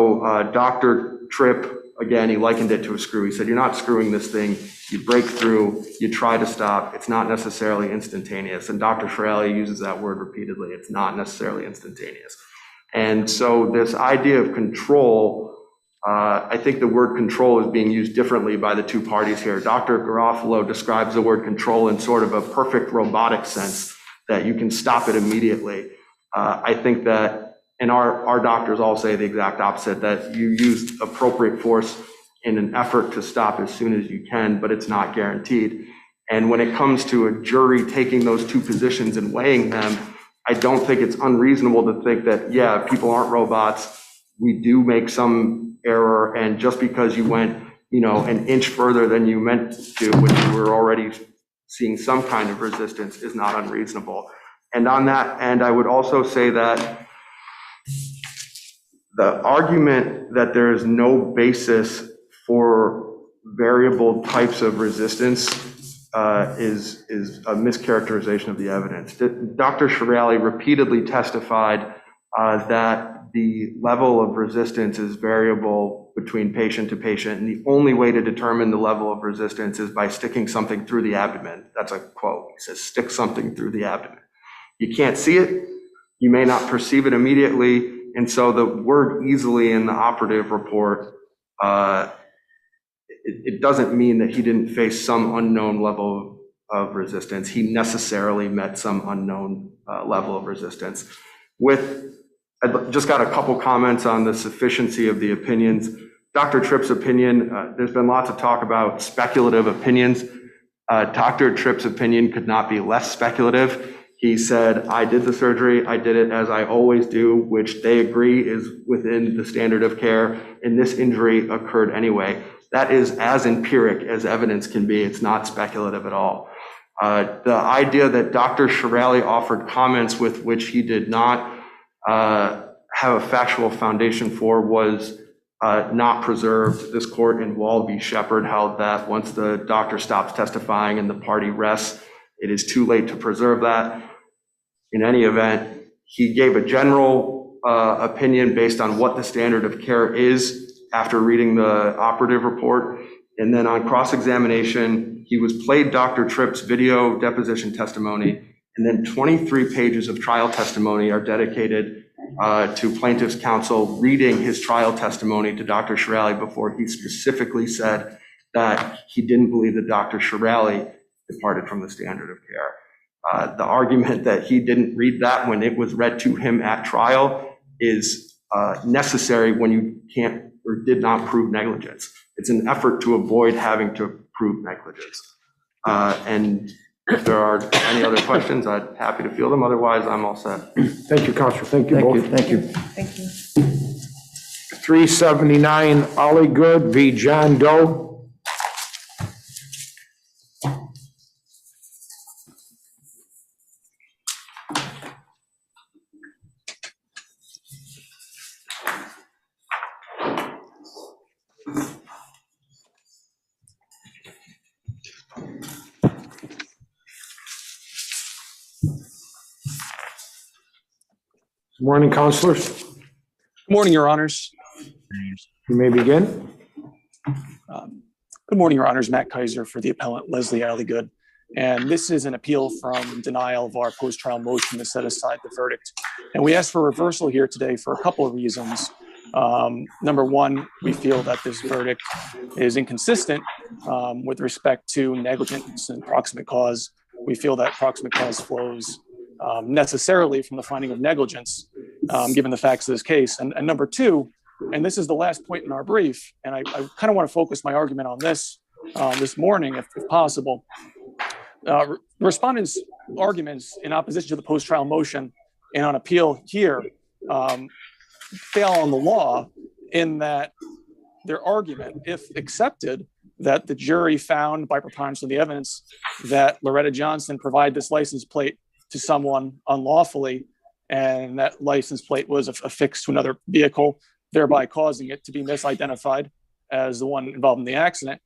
Dr. Tripp, again, he likened it to a screw. He said, you're not screwing this thing. You break through, you try to stop. It's not necessarily instantaneous. And Dr. Shirley uses that word repeatedly. It's not necessarily instantaneous. And so this idea of control, I think the word control is being used differently by the two parties here. Dr. Garofalo describes the word control in sort of a perfect robotic sense, that you can stop it immediately. I think that, and our doctors all say the exact opposite, that you use appropriate force in an effort to stop as soon as you can, but it's not guaranteed. And when it comes to a jury taking those two positions and weighing them, I don't think it's unreasonable to think that, yeah, people aren't robots. We do make some error, and just because you went, an inch further than you meant to, which you were already seeing some kind of resistance, is not unreasonable. And on that end, I would also say that the argument that there is no basis for variable types of resistance is a mischaracterization of the evidence. Dr. Shirley repeatedly testified that the level of resistance is variable between patient to patient, and the only way to determine the level of resistance is by sticking something through the abdomen. That's a quote. He says, stick something through the abdomen. You can't see it, you may not perceive it immediately, and so the word easily in the operative report, it doesn't mean that he didn't face some unknown level of resistance. He necessarily met some unknown level of resistance. I just got a couple comments on the sufficiency of the opinions. Dr. Tripp's opinion, there's been lots of talk about speculative opinions. Dr. Tripp's opinion could not be less speculative. He said, I did the surgery, I did it as I always do, which they agree is within the standard of care, and this injury occurred anyway. That is as empiric as evidence can be. It's not speculative at all. The idea that Dr. Shirley offered comments with which he did not have a factual foundation for was not preserved. This court in Wall v. Shepherd held that once the doctor stops testifying and the party rests, it is too late to preserve that. In any event, he gave a general opinion based on what the standard of care is after reading the operative report. And then on cross-examination, he was played Dr. Tripp's video deposition testimony, and then 23 pages of trial testimony are dedicated to plaintiff's counsel reading his trial testimony to Dr. Shirley before he specifically said that he didn't believe that Dr. Shirley departed from the standard of care. The argument that he didn't read that when it was read to him at trial is necessary when you can't or did not prove negligence. It's an effort to avoid having to prove negligence. And if there are any other questions, I'm happy to field them. Otherwise, I'm all set. Thank you, Counselor. Thank you both. Thank you. Thank you. 379 Ollie Good v. John Doe. Good morning, counselors. Good morning, Your Honors. You may begin. Good morning, Your Honors. Matt Kaiser for the appellant Leslie Alligood. And this is an appeal from denial of our post-trial motion to set aside the verdict. And we ask for reversal here today for a couple of reasons. Number one, we feel that this verdict is inconsistent with respect to negligence and proximate cause. We feel that proximate cause flows necessarily from the finding of negligence, given the facts of this case. And number two, and this is the last point in our brief, and I kind of want to focus my argument on this this morning, if possible. Respondents' arguments in opposition to the post-trial motion and on appeal here fail on the law in that their argument, if accepted, that the jury found by preponderance of the evidence that Loretta Johnson provided this license plate to someone unlawfully, and that license plate was affixed to another vehicle, thereby causing it to be misidentified as the one involved in the accident.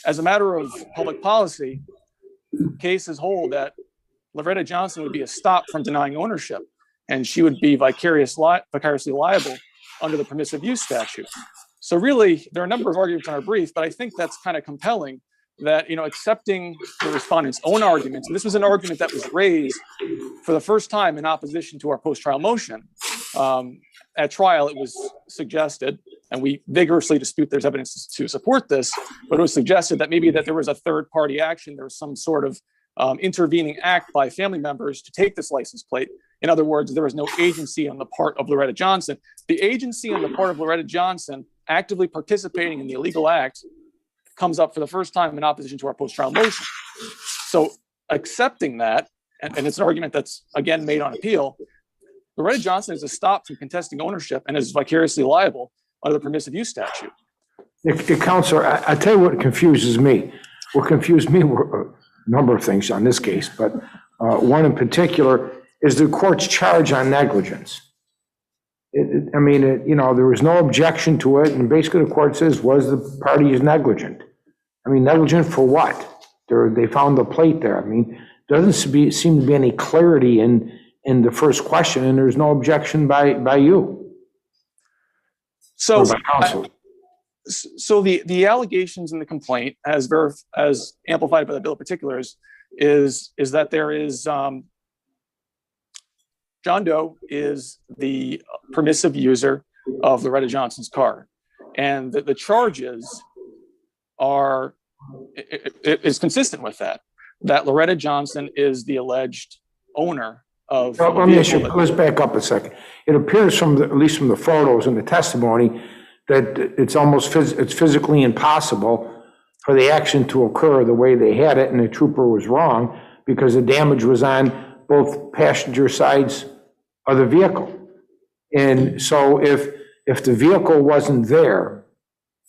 As a matter of public policy, cases hold that Loretta Johnson would be stopped from denying ownership, and she would be vicariously liable under the permissive use statute. So really, there are a number of arguments in our brief, but I think that's kind of compelling that, accepting the respondent's own arguments, and this was an argument that was raised for the first time in opposition to our post-trial motion. At trial, it was suggested, and we vigorously dispute there's evidence to support this, but it was suggested that maybe that there was a third-party action, there was some sort of intervening act by family members to take this license plate. In other words, there was no agency on the part of Loretta Johnson. The agency on the part of Loretta Johnson actively participating in the illegal act comes up for the first time in opposition to our post-trial motion. So accepting that, and it's an argument that's again made on appeal, Loretta Johnson is stopped from contesting ownership and is vicariously liable under the permissive use statute. Counselor, I tell you what confuses me. What confused me were a number of things on this case, but one in particular is the court's charge on negligence. There was no objection to it, and basically the court says, was the party is negligent? Negligent for what? They found the plate there. Doesn't seem to be any clarity in the first question, and there's no objection by you. So, by counsel. So the allegations in the complaint, as amplified by the bill of particulars, is that there is John Doe is the permissive user of Loretta Johnson's car, and the charges is consistent with that Loretta Johnson is the alleged owner of. Well, let's back up a second. It appears at least from the photos and the testimony, that it's physically impossible for the action to occur the way they had it, and the trooper was wrong because the damage was on both passenger sides of the vehicle. And so if the vehicle wasn't there,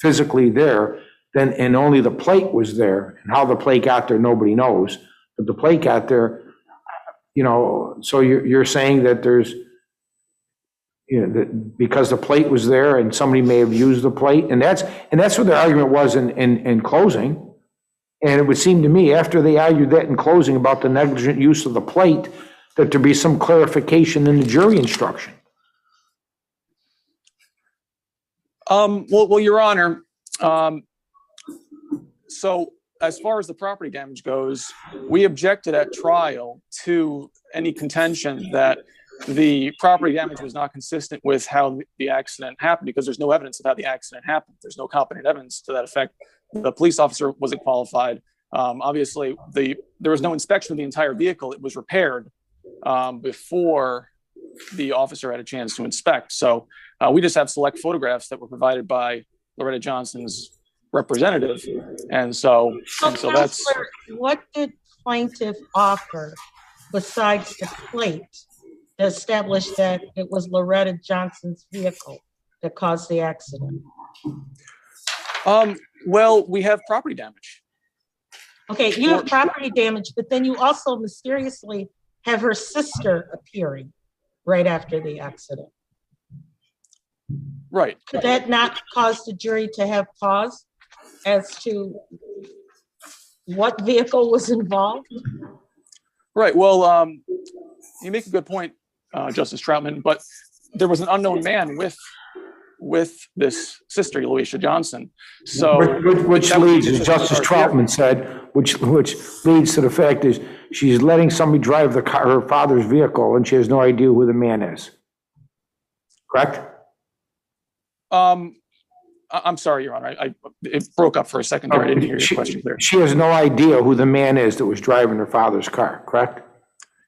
physically there, then, and only the plate was there, and how the plate got there, nobody knows, but the plate got there, so you're saying that there's, that because the plate was there and somebody may have used the plate, and that's what the argument was in closing. And it would seem to me, after they argued that in closing about the negligent use of the plate, that there be some clarification in the jury instruction. Well, Your Honor, so as far as the property damage goes, we objected at trial to any contention that the property damage was not consistent with how the accident happened, because there's no evidence of how the accident happened. There's no competent evidence to that effect. The police officer wasn't qualified. Obviously, there was no inspection of the entire vehicle. It was repaired before the officer had a chance to inspect. So we just have select photographs that were provided by Loretta Johnson's representative. And so that's... What did plaintiff offer besides the plate to establish that it was Loretta Johnson's vehicle that caused the accident? Well, we have property damage. Okay, you have property damage, but then you also mysteriously have her sister appearing right after the accident. Right. Could that not cause the jury to have pause as to what vehicle was involved? Right. Well, you make a good point, Justice Troutman, but there was an unknown man with this sister, Louisa Johnson. So which leads, as Justice Troutman said, which leads to the fact is she's letting somebody drive her father's vehicle, and she has no idea who the man is. Correct? I'm sorry, Your Honor. It broke up for a second there. I didn't hear your question clearly. She has no idea who the man is that was driving her father's car, correct?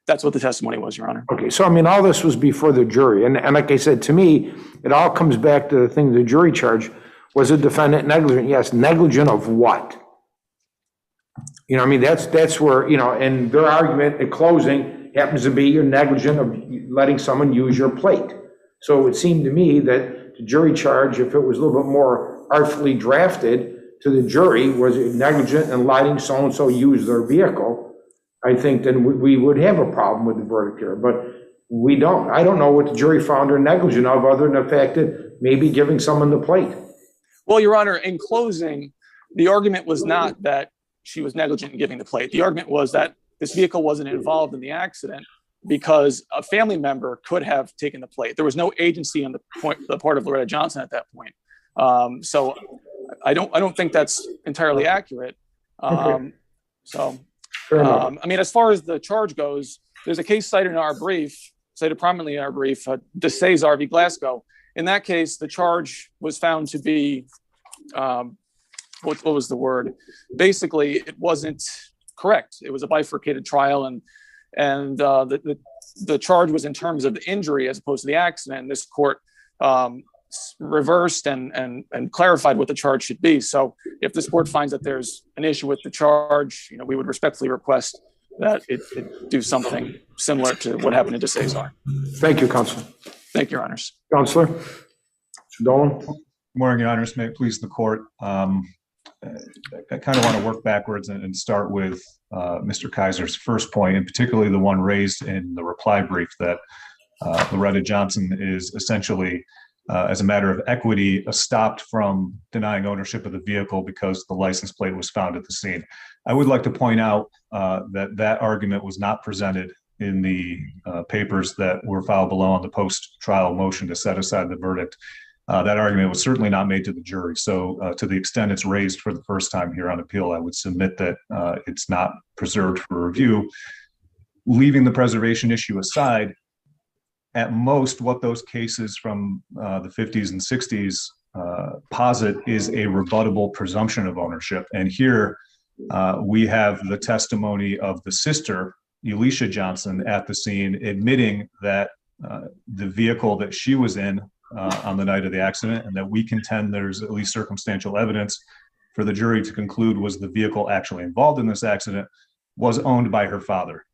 That's what the testimony was, Your Honor. Okay, so I mean, all this was before the jury, and like I said, to me, it all comes back to the thing, the jury charge, was the defendant negligent? Yes, negligent of what? You know, I mean, that's where, you know, and their argument at closing happens to be you're negligent of letting someone use your plate. So it would seem to me that the jury charge, if it was a little bit more artfully drafted to the jury, was negligent in letting so-and-so use their vehicle, I think then we would have a problem with the verdict here, but we don't. I don't know what the jury found her negligent of, other than the fact that maybe giving someone the plate. Well, Your Honor, in closing, the argument was not that she was negligent in giving the plate. The argument was that this vehicle wasn't involved in the accident because a family member could have taken the plate. There was no agency on the part of Loretta Johnson at that point. So I don't think that's entirely accurate. Okay. So, I mean, as far as the charge goes, there's a case cited in our brief, cited prominently in our brief, De Cesar v. Glasgow. In that case, the charge was found to be, what was the word? Basically, it wasn't correct. It was a bifurcated trial, and the charge was in terms of the injury as opposed to the accident. And this court reversed and clarified what the charge should be. So if this court finds that there's an issue with the charge, you know, we would respectfully request that it do something similar to what happened in De Cesar. Thank you, Counsel. Thank you, Your Honors. Counselor? Mr. Dolan? Good morning, Your Honors. May it please the court. I kind of want to work backwards and start with Mr. Kaiser's first point, and particularly the one raised in the reply brief that Loretta Johnson is essentially, as a matter of equity, stopped from denying ownership of the vehicle because the license plate was found at the scene. I would like to point out that argument was not presented in the papers that were filed below on the post-trial motion to set aside the verdict. That argument was certainly not made to the jury. So to the extent it's raised for the first time here on appeal, I would submit that it's not preserved for review. Leaving the preservation issue aside, at most what those cases from the 50s and 60s posit is a rebuttable presumption of ownership. And here we have the testimony of the sister, Elisha Johnson, at the scene admitting that the vehicle that she was in on the night of the accident, and that we contend there's at least circumstantial evidence for the jury to conclude was the vehicle actually involved in this accident, was owned by her father.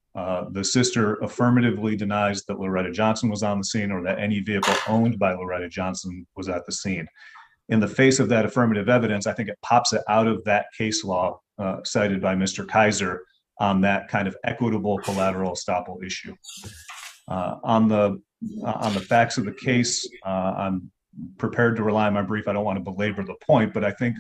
The sister affirmatively denies that Loretta Johnson was on the scene or that any vehicle owned by Loretta Johnson was at the scene. In the face of that affirmative evidence, I think it pops it out of that case law cited by Mr. Kaiser on that kind of equitable collateral estoppel issue. On the facts of the case, I'm prepared to rely on my brief. I don't want to belabor the point, but I think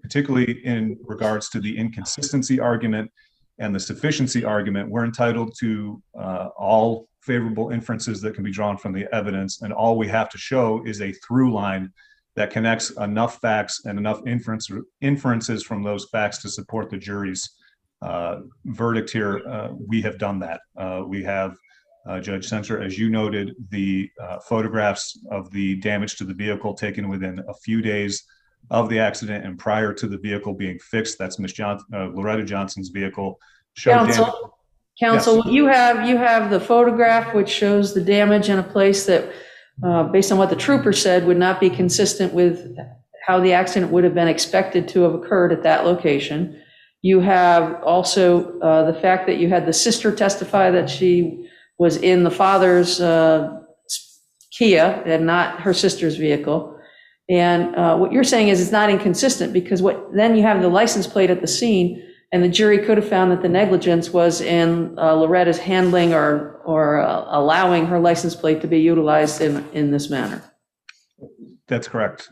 particularly in regards to the inconsistency argument and the sufficiency argument, we're entitled to all favorable inferences that can be drawn from the evidence, and all we have to show is a through line that connects enough facts and enough inferences from those facts to support the jury's verdict here. We have done that. We have, Judge Sensor, as you noted, the photographs of the damage to the vehicle taken within a few days of the accident and prior to the vehicle being fixed. That's Loretta Johnson's vehicle. Counsel, Yes. you have the photograph which shows the damage in a place that, based on what the trooper said, would not be consistent with how the accident would have been expected to have occurred at that location. You have also the fact that you had the sister testify that she was in the father's Kia and not her sister's vehicle. And what you're saying is it's not inconsistent, because then you have the license plate at the scene, and the jury could have found that the negligence was in Loretta's handling or allowing her license plate to be utilized in this manner. That's correct,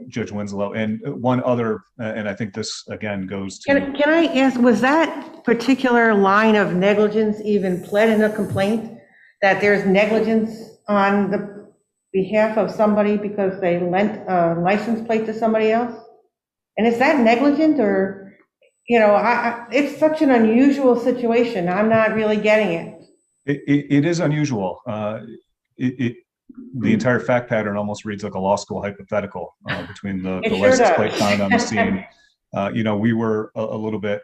Judge Winslow. And one other, and I think this again goes to. Can I ask, was that particular line of negligence even pled in a complaint, that there's negligence on the behalf of somebody because they lent a license plate to somebody else? And is that negligent, or, you know, it's such an unusual situation. I'm not really getting it. It is unusual. The entire fact pattern almost reads like a law school hypothetical between the license plate found on the scene. You know, we were a little bit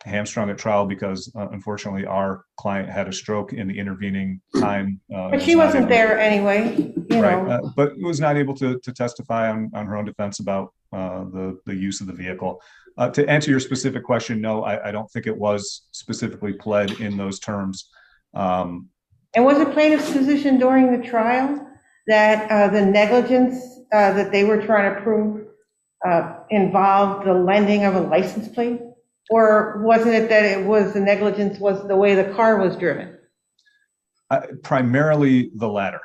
hamstrung at trial because unfortunately our client had a stroke in the intervening time. But she wasn't there anyway, you know. But was not able to testify on her own defense about the use of the vehicle. To answer your specific question, no, I don't think it was specifically pled in those terms. And was it plaintiff's position during the trial that the negligence that they were trying to prove involved the lending of a license plate? Or wasn't it that it was the negligence was the way the car was driven? Primarily the latter,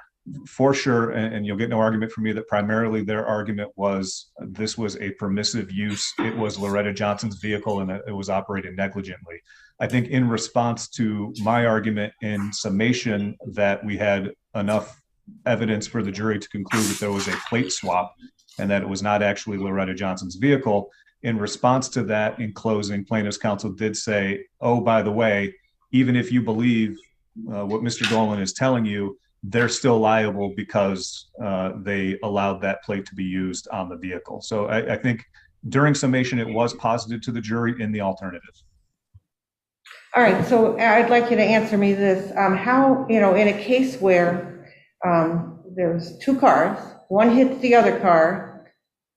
for sure. And you'll get no argument from me that primarily their argument was this was a permissive use. It was Loretta Johnson's vehicle and it was operated negligently. I think in response to my argument in summation that we had enough evidence for the jury to conclude that there was a plate swap and that it was not actually Loretta Johnson's vehicle. In response to that, in closing, plaintiff's counsel did say, oh, by the way, even if you believe what Mr. Dolan is telling you, they're still liable because they allowed that plate to be used on the vehicle. So I think during summation, it was posited to the jury in the alternative. All right, so I'd like you to answer me this. How, you know, in a case where there's two cars, one hits the other car,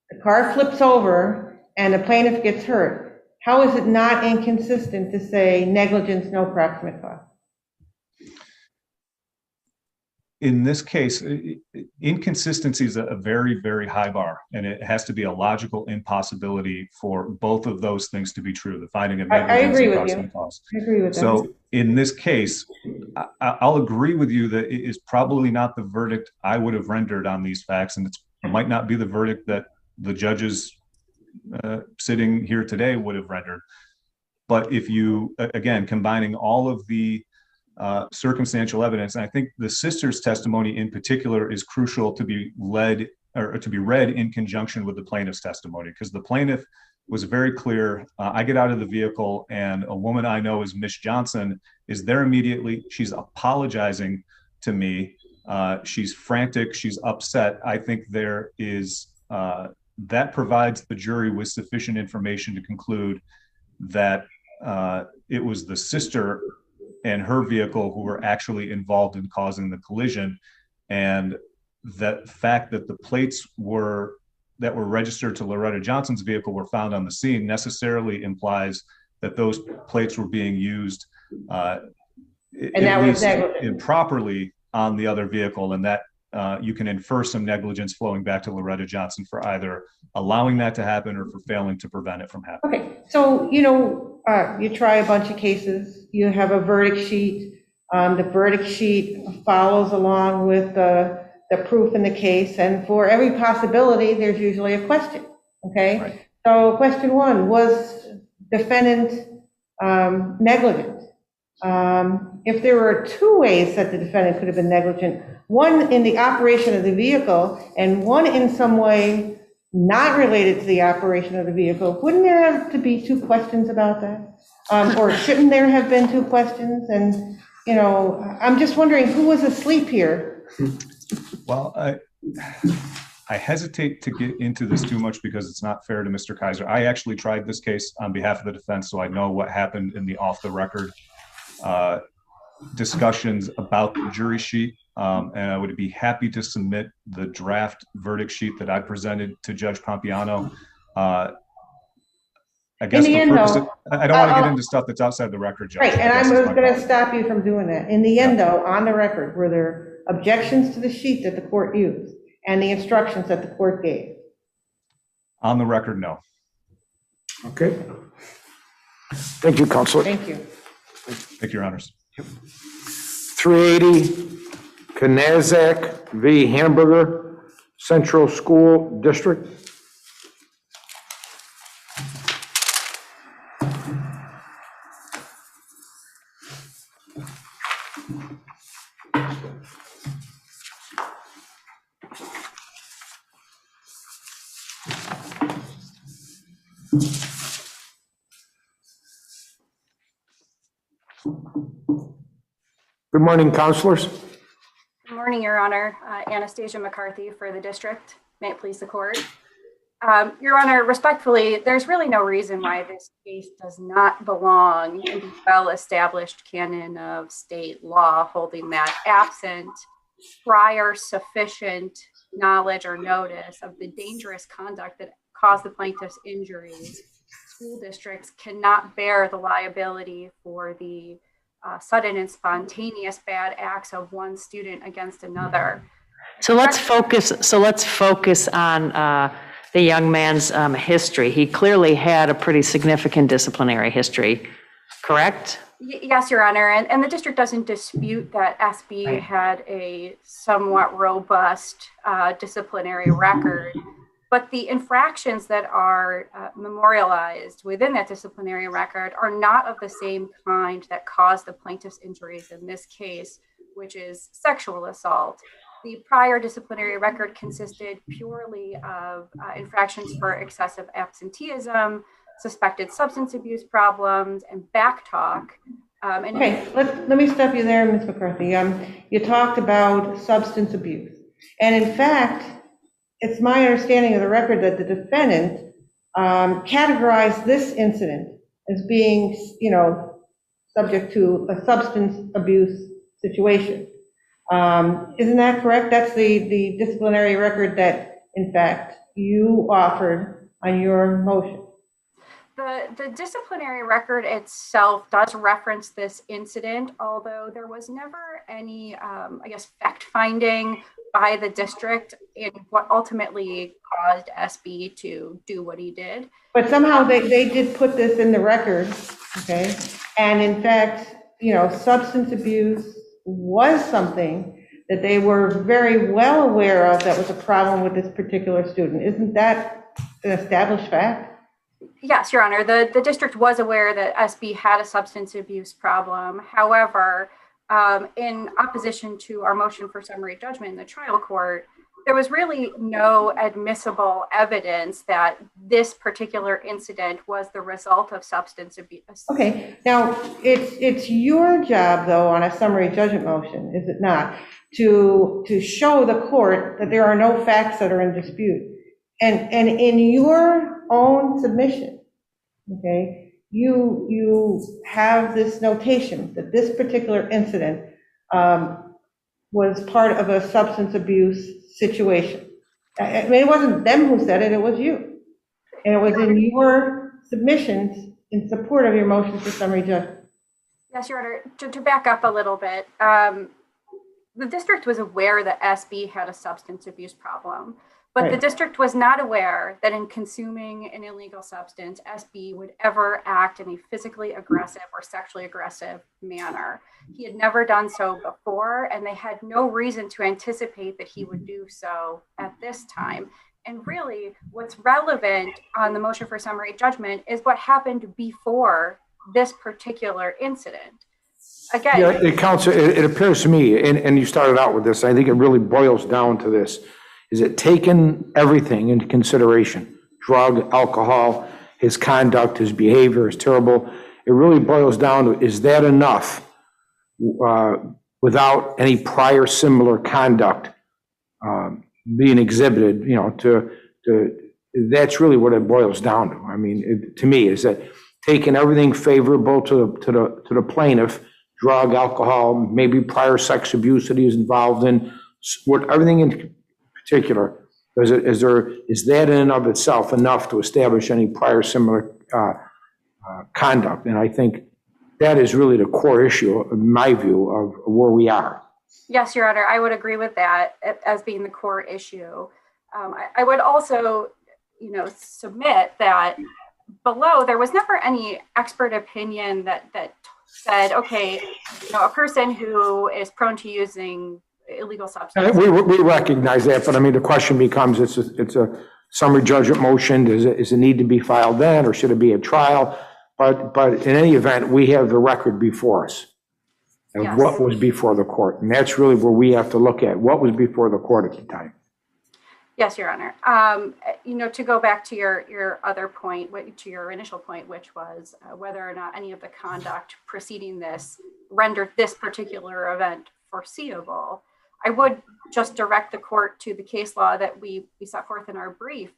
the car flips over, and the plaintiff gets hurt, how is it not inconsistent to say negligence, no proximate cause? In this case, inconsistency is a very, very high bar, and it has to be a logical impossibility for both of those things to be true, the finding of negligence and proximate cause. I agree with that. So in this case, I'll agree with you that it is probably not the verdict I would have rendered on these facts, and it might not be the verdict that the judges sitting here today would have rendered. But if you, again, combining all of the circumstantial evidence, and I think the sister's testimony in particular is crucial to be led or to be read in conjunction with the plaintiff's testimony, because the plaintiff was very clear. I get out of the vehicle and a woman I know is Miss Johnson is there immediately. She's apologizing to me. She's frantic. She's upset. I think there is that provides the jury with sufficient information to conclude that it was the sister and her vehicle who were actually involved in causing the collision. And that fact that the plates that were registered to Loretta Johnson's vehicle were found on the scene necessarily implies that those plates were being used improperly on the other vehicle, and that you can infer some negligence flowing back to Loretta Johnson for either allowing that to happen or for failing to prevent it from happening. Okay, so, you know, you try a bunch of cases, you have a verdict sheet. The verdict sheet follows along with the proof in the case, and for every possibility, there's usually a question, okay? Right. So question one, was defendant negligent? If there were two ways that the defendant could have been negligent, one in the operation of the vehicle and one in some way not related to the operation of the vehicle, wouldn't there have to be two questions about that? Or shouldn't there have been two questions? And, you know, I'm just wondering who was asleep here? Well, I hesitate to get into this too much because it's not fair to Mr. Kaiser. I actually tried this case on behalf of the defense, so I know what happened in the off-the-record discussions about the jury sheet. And I would be happy to submit the draft verdict sheet that I presented to Judge Pompiano. I guess I don't want to get into stuff that's outside the record, Judge. Right, and I was going to stop you from doing that. In the end, though, on the record, were there objections to the sheet that the court used and the instructions that the court gave? On the record, no. Okay. Thank you, Counselor. Thank you. Thank you, Your Honors. 380 Knazack v. Hamburger Central School District. Good morning, counselors. Good morning, Your Honor. Anastasia McCarthy for the district. May it please the court. Your Honor, respectfully, there's really no reason why this case does not belong in the well-established canon of state law, holding that absent prior sufficient knowledge or notice of the dangerous conduct that caused the plaintiff's injuries, school districts cannot bear the liability for the sudden and spontaneous bad acts of one student against another. So let's focus on the young man's history. He clearly had a pretty significant disciplinary history, correct? Yes, Your Honor, and the district doesn't dispute that SB had a somewhat robust disciplinary record, but the infractions that are memorialized within that disciplinary record are not of the same kind that caused the plaintiff's injuries in this case, which is sexual assault. The prior disciplinary record consisted purely of infractions for excessive absenteeism, suspected substance abuse problems, and backtalk. Okay, let me stop you there, Ms. McCarthy. You talked about substance abuse. And in fact, it's my understanding of the record that the defendant categorized this incident as being, subject to a substance abuse situation. Isn't that correct? That's the disciplinary record that, in fact, you offered on your motion. The disciplinary record itself does reference this incident, although there was never any, fact-finding by the district in what ultimately caused SB to do what he did. But somehow they did put this in the record, okay? And in fact, substance abuse was something that they were very well aware of that was a problem with this particular student. Isn't that an established fact? Yes, Your Honor, the district was aware that SB had a substance abuse problem. However, in opposition to our motion for summary judgment in the trial court, there was really no admissible evidence that this particular incident was the result of substance abuse. Okay, now it's your job, though, on a summary judgment motion, is it not, to show the court that there are no facts that are in dispute. And in your own submission, okay, you have this notation that this particular incident was part of a substance abuse situation. I mean, it wasn't them who said it, it was you. And it was in your submissions in support of your motion for summary judgment. Yes, Your Honor, to back up a little bit, the district was aware that SB had a substance abuse problem, but the district was not aware that in consuming an illegal substance, SB would ever act in a physically aggressive or sexually aggressive manner. He had never done so before, and they had no reason to anticipate that he would do so at this time. And really, what's relevant on the motion for summary judgment is what happened before this particular incident. Again, yeah, Counsel, it appears to me, and you started out with this, I think it really boils down to this. Is it taken everything into consideration? Drug, alcohol, his conduct, his behavior is terrible. It really boils down to, is that enough without any prior similar conduct being exhibited, that's really what it boils down to. I mean, to me, is that taking everything favorable to the plaintiff, drug, alcohol, maybe prior sex abuse that he's involved in, everything in particular, is that in and of itself enough to establish any prior similar conduct? And I think that is really the core issue, in my view, of where we are. yes, Your Honor, I would agree with that as being the core issue. I would also, submit that below there was never any expert opinion that said, okay, a person who is prone to using illegal substances. We recognize that, but I mean, the question becomes, it's a summary judgment motion. Does it need to be filed then, or should it be a trial? But in any event, we have the record before us of Yes. what was before the court. And that's really where we have to look at what was before the court at the time. Yes, Your Honor. To go back to your other point, to your initial point, which was whether or not any of the conduct preceding this rendered this particular event foreseeable, I would just direct the court to the case law that we set forth in our brief.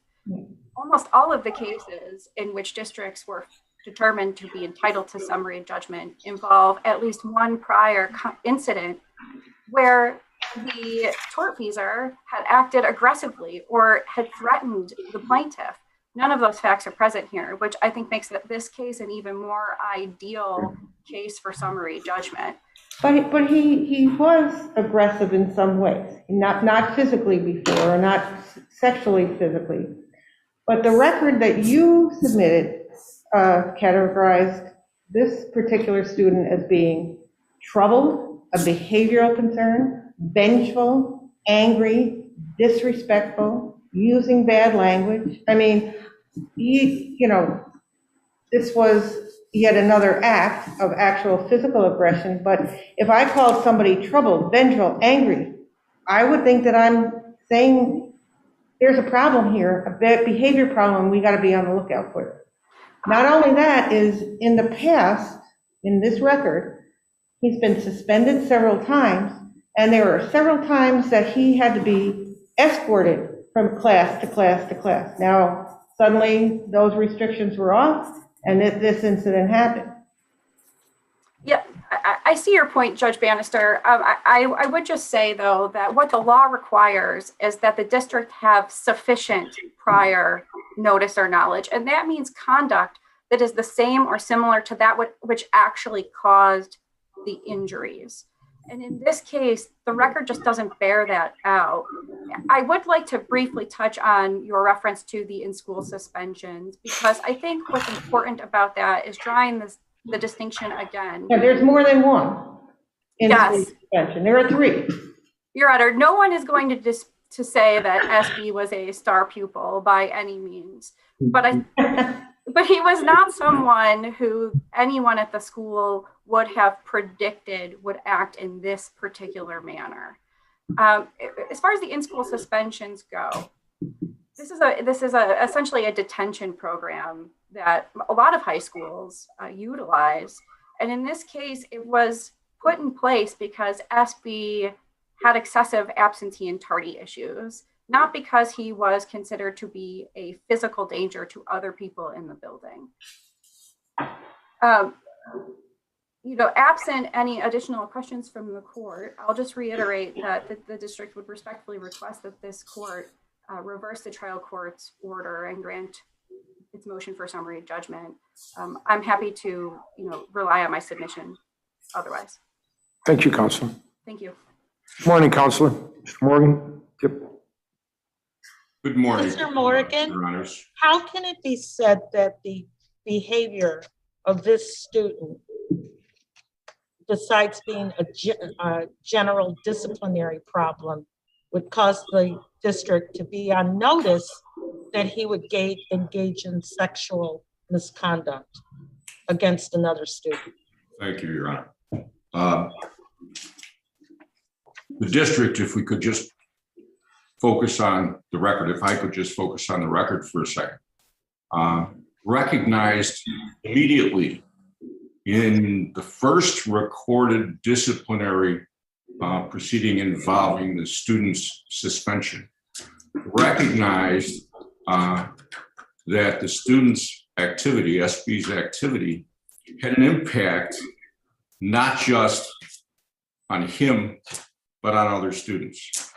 almost all of the cases in which districts were determined to be entitled to summary judgment involve at least one prior incident where the tortfeasor had acted aggressively or had threatened the plaintiff. None of those facts are present here, which I think makes this case an even more ideal case for summary judgment. But he was aggressive in some ways, not physically before, or not sexually physically. But the record that you submitted categorized this particular student as being troubled, a behavioral concern, vengeful, angry, disrespectful, using bad language. I mean, this was yet another act of actual physical aggression, but if I called somebody troubled, vengeful, angry, I would think that I'm saying there's a problem here, a bad behavior problem, we got to be on the lookout for it. Not only that, is in the past, in this record, he's been suspended several times, and there were several times that he had to be escorted from class to class to class. Now, suddenly, those restrictions were off, and this incident happened. Yeah, I see your point, Judge Bannister. I would just say, though, that what the law requires is that the district have sufficient prior notice or knowledge, and that means conduct that is the same or similar to that which actually caused the injuries. And in this case, the record just doesn't bear that out. I would like to briefly touch on your reference to the in-school suspensions, because I think what's important about that is drawing the distinction again. Yeah, there's more than one in Yes. suspension. There are 3. Your Honor, no one is going to say that SB was a star pupil by any means, but he was not someone who anyone at the school would have predicted would act in this particular manner. As far as the in-school suspensions go, this is essentially a detention program that a lot of high schools utilize. And in this case, it was put in place because SB had excessive absentee and tardy issues, not because he was considered to be a physical danger to other people in the building. Absent any additional questions from the court, I'll just reiterate that the district would respectfully request that this court reverse the trial court's order and grant its motion for summary judgment. I'm happy to, rely on my submission otherwise. Thank you, Counselor. Thank you. Morning, Counselor. Mr. Morgan. Yep. Good morning. Mr. Morgan, Your Honors. how can it be said that the behavior of this student, besides being a general disciplinary problem, would cause the district to be on notice that he would engage in sexual misconduct against another student? Thank you, Your Honor. The district, if we could just focus on the record, if I could just focus on the record for a second, recognized immediately in the first recorded disciplinary proceeding involving the student's suspension, recognized that the student's activity, SB's activity, had an impact not just on him, but on other students.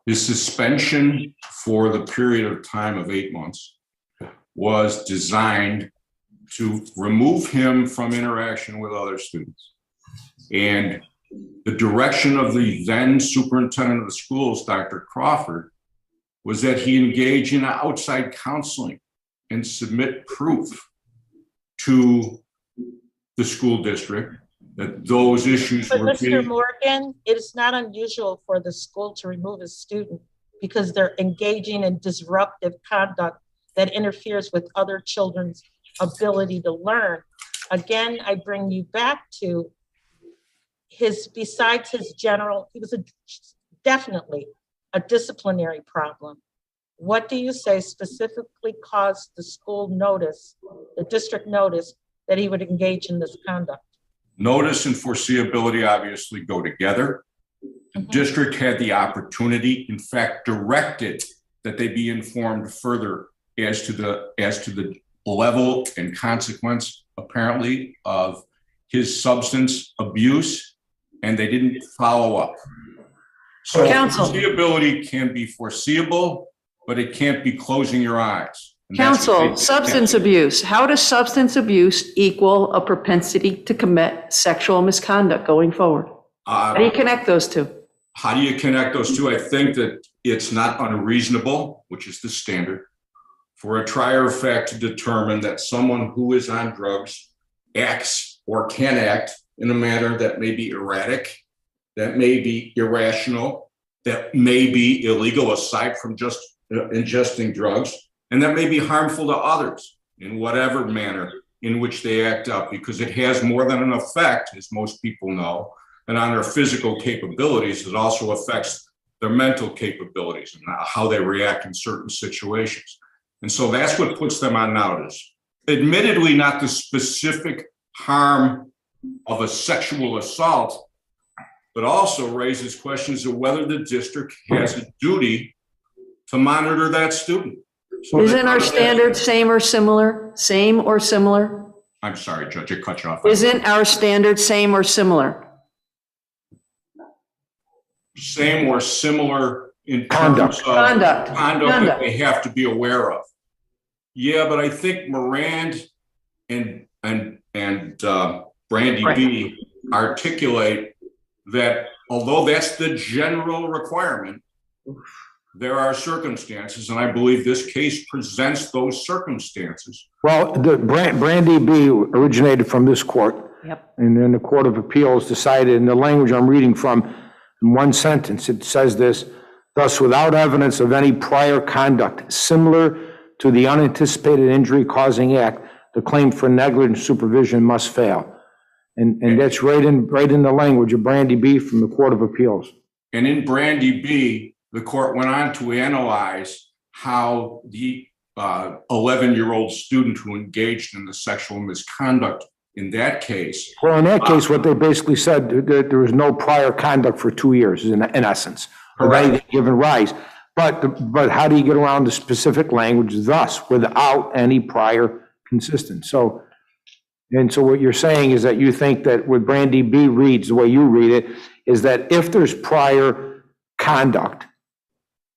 His suspension for the period of time of 8 months was designed to remove him from interaction with other students. And the direction of the then superintendent of the schools, Dr. Crawford, was that he engage in outside counseling and submit proof to the school district that those issues But were Mr. Morgan, it is not unusual for the school to remove a student because they're engaging in disruptive conduct that interferes with other children's ability to learn. Again, I bring you back to besides his general, he was definitely a disciplinary problem. What do you say specifically caused the school notice, the district notice, that he would engage in this conduct? Notice and foreseeability obviously go together. The district had the opportunity, in fact, directed that they be informed further as to the level and consequence, apparently, of his substance abuse, and they didn't follow up. So Counsel. foreseeability can be foreseeable, but it can't be closing your eyes. And that's what Counsel, they- substance abuse. How does substance abuse equal a propensity to commit sexual misconduct going forward? How do you connect those two? How do you connect those two? I think that it's not unreasonable, which is the standard, for a trier of fact to determine that someone who is on drugs acts or can act in a manner that may be erratic, that may be irrational, that may be illegal aside from just ingesting drugs, and that may be harmful to others in whatever manner in which they act up, because it has more than an effect, as most people know, and on their physical capabilities. It also affects their mental capabilities and how they react in certain situations. And so that's what puts them on notice. Admittedly, not the specific harm of a sexual assault, but also raises questions of whether the district has a duty to monitor that student. So Isn't our standard same or similar? Same or similar? I'm sorry, Judge, I cut you off. Isn't our standard same or similar? Same or similar in Conduct. terms of Conduct. that they have to be aware of. Yeah, but I think Morand and Brandy B articulate that although that's the general requirement, there are circumstances, and I believe this case presents those circumstances. Well, the Brandy B originated from this court. Yep. And then the Court of Appeals decided, in the language I'm reading from, in one sentence, it says this: thus, without evidence of any prior conduct similar to the unanticipated injury causing act, the claim for negligent supervision must fail. And that's right in the language of Brandy B from the Court of Appeals. And in Brandy B, the court went on to analyze how the 11-year-old student who engaged in the sexual misconduct in that case. Well, in that case, what they basically said, that there was no prior conduct for 2 years, in essence, of anything given rise. But how do you get around the specific language, thus, without any prior consistent? So what you're saying is that you think that what Brandy B reads, the way you read it, is that if there's prior conduct,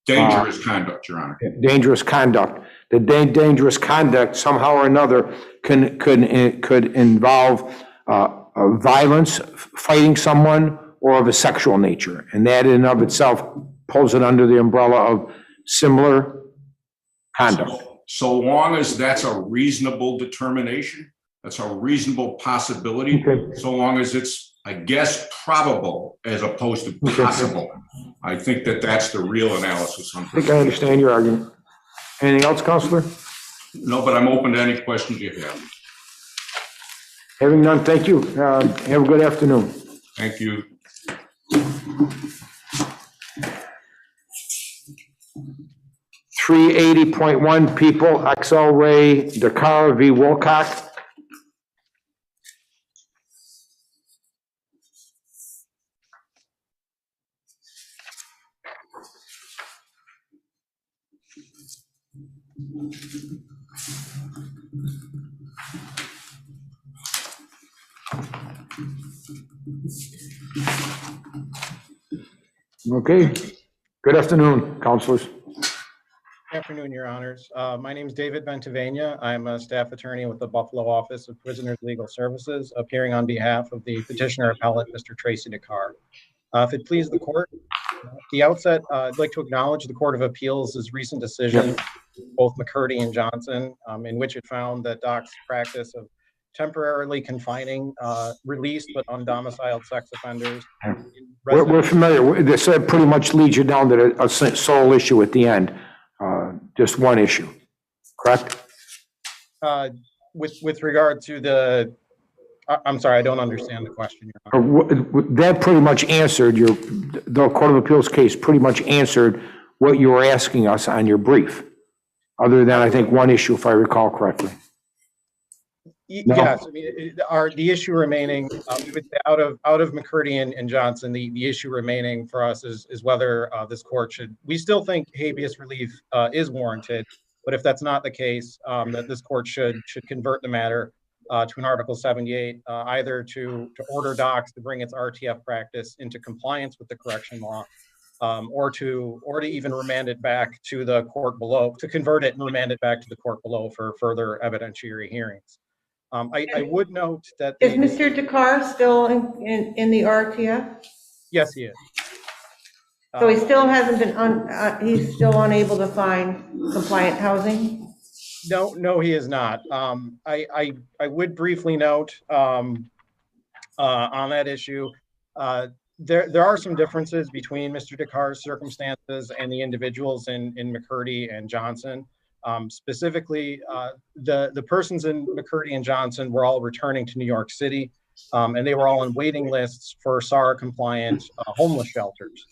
dangerous conduct, Your Honor. Dangerous conduct. The dangerous conduct somehow or another could involve violence, fighting someone, or of a sexual nature. And that in and of itself pulls it under the umbrella of similar conduct. So long as that's a reasonable determination, that's a reasonable possibility, so long as it's, I guess, probable as opposed to possible. I think that that's the real analysis. I think I understand your argument. Anything else, Counselor? No, but I'm open to any questions you have. Having none, thank you. Have a good afternoon. Thank you. .380.1 people, XL Ray Dakar v. Wilcock. Okay. Good afternoon, counselors. Good afternoon, Your Honors. My name is David Ventavania. I'm a staff attorney with the Buffalo Office of Prisoners Legal Services, appearing on behalf of the petitioner appellate, Mr. Tracy Dakar. If it pleases the court, at the outset, I'd like to acknowledge the Court of Appeals' recent decision, both McCurdy and Johnson, in which it found that DOC's practice of temporarily confining released but undomiciled sex offenders. We're familiar. This pretty much leads you down to a sole issue at the end. Just one issue, correct? With regard to the, I'm sorry, I don't understand the question. Your Honor. That pretty much answered the Court of Appeals case pretty much answered what you were asking us on your brief, other than I think one issue, if I recall correctly. No? Yes, I mean, the issue remaining, out of McCurdy and Johnson, the issue remaining for us is whether this court should, we still think habeas relief is warranted, But if that's not the case, that this court should convert the matter to an Article 78, either to order docs to bring its RTF practice into compliance with the correction law, or to even remand it back to the court below, to convert it and remand it back to the court below for further evidentiary hearings. I would note that Is Mr. Dakar still in the RTF? yes, he is. So he still hasn't been, he's still unable to find compliant housing? No, he is not. I would briefly note on that issue, there are some differences between Mr. Dakar's circumstances and the individuals in McCurdy and Johnson. Specifically, the persons in McCurdy and Johnson were all returning to New York City, and they were all on waiting lists for SARA compliant homeless shelters.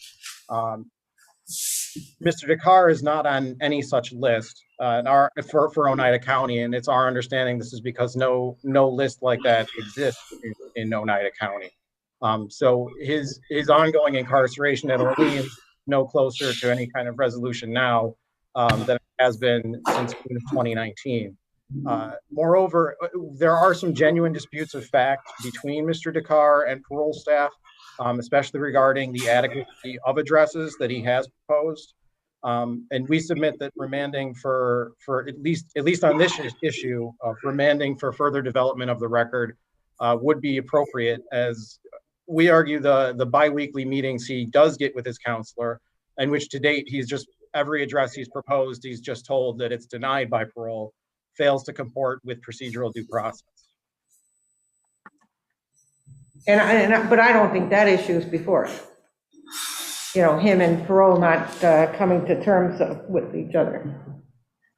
Mr. Dakar is not on any such list for Oneida County, and it's our understanding this is because no list like that exists in Oneida County. So his ongoing incarceration at Orleans no closer to any kind of resolution now than it has been since 2019. Moreover, there are some genuine disputes of fact between Mr. Dakar and parole staff, especially regarding the adequacy of addresses that he has proposed. And we submit that remanding for at least on this issue of remanding for further development of the record would be appropriate, as we argue the biweekly meetings he does get with his counselor, and which to date he's just every address he's proposed, he's just told that it's denied by parole, fails to comport with procedural due process. But I don't think that issue is before us. You know, him and parole not coming to terms with each other.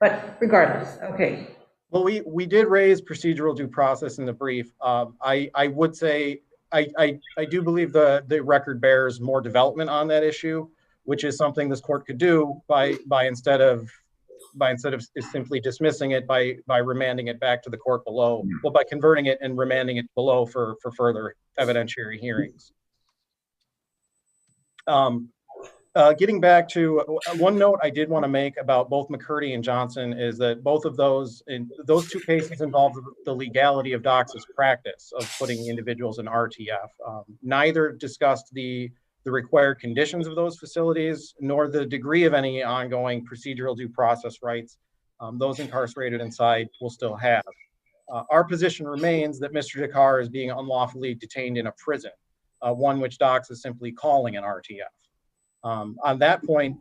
But regardless, okay. Well, we did raise procedural due process in the brief. I would say I do believe the record bears more development on that issue, which is something this court could do by instead of simply dismissing it by remanding it back to the court below, well, by converting it and remanding it below for further evidentiary hearings. Getting back to one note I did want to make about both McCurdy and Johnson is that both of those two cases involve the legality of DOCS's practice of putting individuals in RTF. Neither discussed the required conditions of those facilities, nor the degree of any ongoing procedural due process rights those incarcerated inside will still have. Our position remains that Mr. Dakar is being unlawfully detained in a prison, one which DOCS is simply calling an RTF. On that point,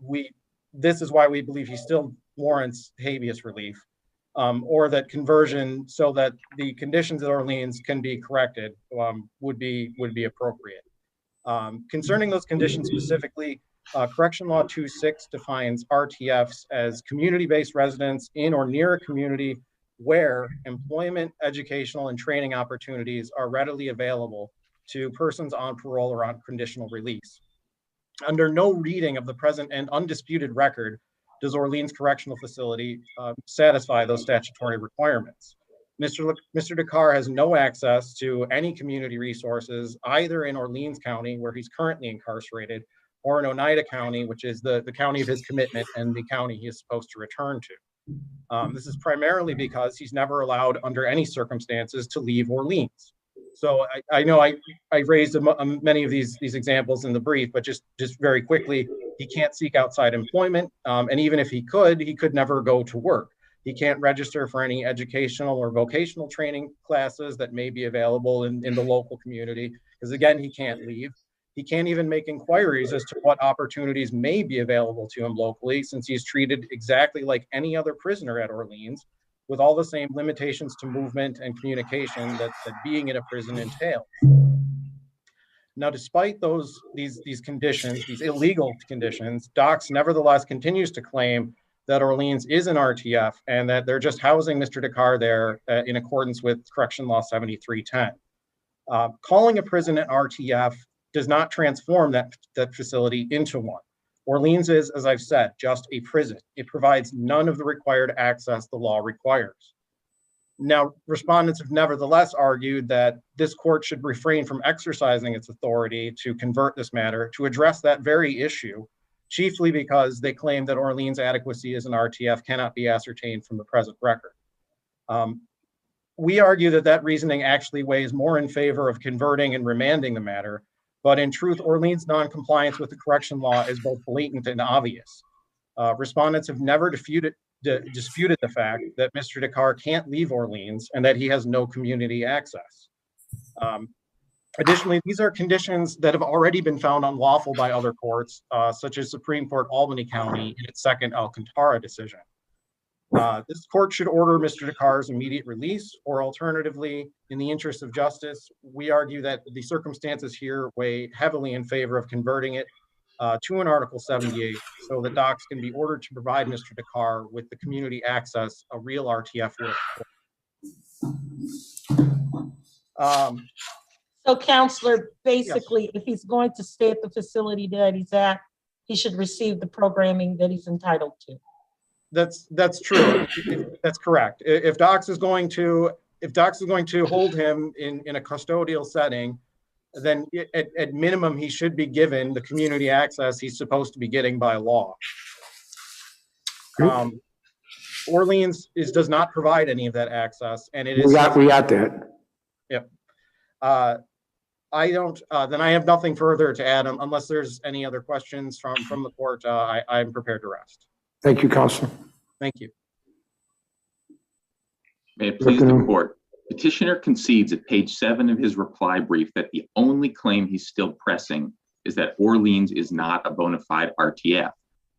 this is why we believe he still warrants habeas relief, or that conversion so that the conditions at Orleans can be corrected would be appropriate. Concerning those conditions specifically, Correction Law 2.6 defines RTFs as community-based residents in or near a community where employment, educational, and training opportunities are readily available to persons on parole or on conditional release. Under no reading of the present and undisputed record does Orleans Correctional Facility satisfy those statutory requirements. Mr. Dakar has no access to any community resources, either in Orleans County, where he's currently incarcerated, or in Oneida County, which is the county of his commitment and the county he is supposed to return to. This is primarily because he's never allowed under any circumstances to leave Orleans. So I know I raised many of these examples in the brief, but just very quickly, he can't seek outside employment. And even if he could never go to work. He can't register for any educational or vocational training classes that may be available in the local community, because again, he can't leave. He can't even make inquiries as to what opportunities may be available to him locally, since he's treated exactly like any other prisoner at Orleans, with all the same limitations to movement and communication that being in a prison entails. Now, despite these conditions, these illegal conditions, DOCS nevertheless continues to claim that Orleans is an RTF and that they're just housing Mr. Dakar there in accordance with Correction Law 7310. Calling a prison an RTF does not transform that facility into one. Orleans is, as I've said, just a prison. It provides none of the required access the law requires. Now, respondents have nevertheless argued that this court should refrain from exercising its authority to convert this matter to address that very issue chiefly because they claim that Orleans' adequacy as an RTF cannot be ascertained from the present record. We argue that that reasoning actually weighs more in favor of converting and remanding the matter, but in truth, Orleans' non-compliance with the correction law is both blatant and obvious. Respondents have never disputed the fact that Mr. Dakar can't leave Orleans and that he has no community access. Additionally, these are conditions that have already been found unlawful by other courts, such as Supreme Court Albany County in its second Alcantara decision. This court should order Mr. Dakar's immediate release, or alternatively, in the interest of justice, we argue that the circumstances here weigh heavily in favor of converting it to an Article 78 so that docs can be ordered to provide Mr. Dakar with the community access a real RTF would. So Counselor, basically, if he's going to stay at the facility that he's at, he should receive the programming that he's entitled to. That's true. That's correct. If docs is going to hold him in a custodial setting, then at minimum he should be given the community access he's supposed to be getting by law. Orleans does not provide any of that access, and it is. We got that. Yep. I don't. Then I have nothing further to add unless there's any other questions from the court. I'm prepared to rest. Thank you, Counselor. Thank you. May it please the court. Petitioner concedes at page 7 of his reply brief that the only claim he's still pressing is that Orleans is not a bona fide RTF.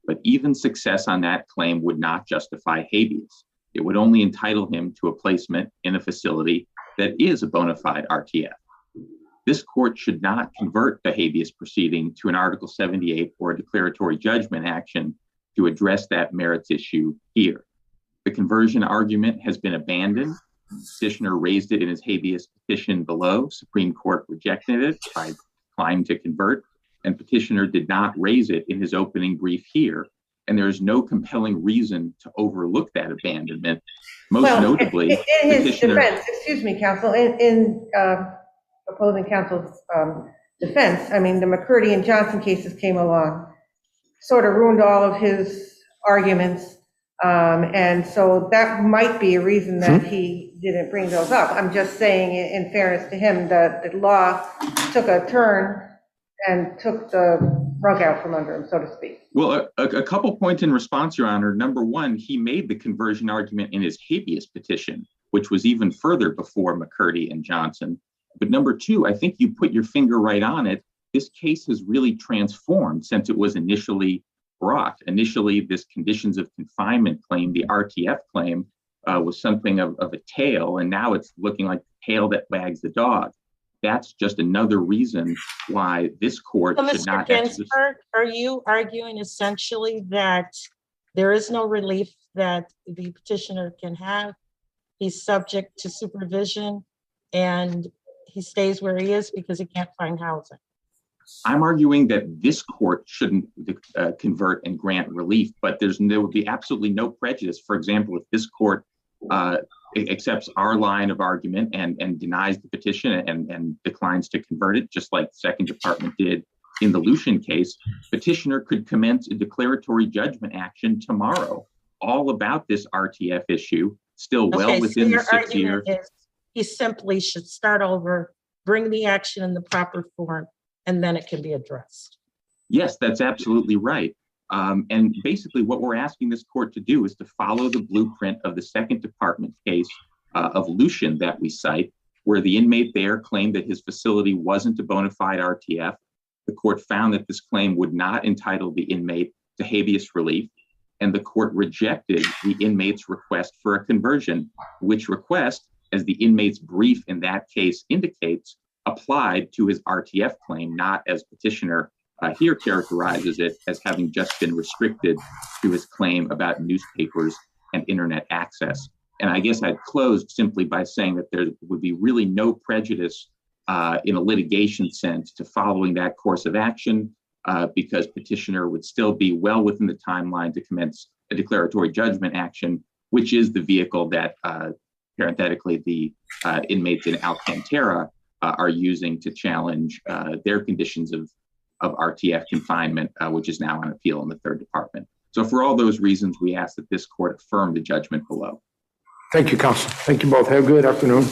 But even success on that claim would not justify habeas. It would only entitle him to a placement in a facility that is a bona fide RTF. This court should not convert the habeas proceeding to an Article 78 or a declaratory judgment action to address that merits issue here. The conversion argument has been abandoned. Petitioner raised it in his habeas petition below. Supreme Court rejected it by declining to convert, and petitioner did not raise it in his opening brief here. And there is no compelling reason to overlook that abandonment. Most notably, in his defense, excuse me, counsel, in opposing counsel's defense, I mean, the McCurdy and Johnson cases came along, sort of ruined all of his arguments. And so that might be a reason that he didn't bring those up. I'm just saying, in fairness to him, that the law took a turn and took the rug out from under him, so to speak. Well, a couple points in response, Your Honor. Number one, he made the conversion argument in his habeas petition, which was even further before McCurdy and Johnson. But number two, I think you put your finger right on it. This case has really transformed since it was initially brought. Initially, this conditions of confinement claim, the RTF claim, was something of a tale, and now it's looking like the tail that wags the dog. That's just another reason why this court should not. Mr. Ginsburg, are you arguing essentially that there is no relief that the petitioner can have? He's subject to supervision and he stays where he is because he can't find housing? I'm arguing that this court shouldn't convert and grant relief, but there would be absolutely no prejudice. For example, if this court accepts our line of argument and denies the petition and declines to convert it, just like the Second Department did in the Lucian case, petitioner could commence a declaratory judgment action tomorrow, all about this RTF issue, still well within the 6 years. He simply should start over, bring the action in the proper form, and then it can be addressed. Yes, that's absolutely right. And basically what we're asking this court to do is to follow the blueprint of the Second Department case of Lucian that we cite, where the inmate there claimed that his facility wasn't a bona fide RTF. The court found that this claim would not entitle the inmate to habeas relief, and the court rejected the inmate's request for a conversion, which request, as the inmate's brief in that case indicates, applied to his RTF claim, not as petitioner here characterizes it as having just been restricted to his claim about newspapers and internet access. And I guess I'd close simply by saying that there would be really no prejudice in a litigation sense to following that course of action because petitioner would still be well within the timeline to commence a declaratory judgment action, which is the vehicle that parenthetically the inmates in Alcantara are using to challenge their conditions of of RTF confinement, which is now on appeal in the third department. So for all those reasons, we ask that this court affirm the judgment below. Thank you, counsel. Thank you both. Have a good afternoon.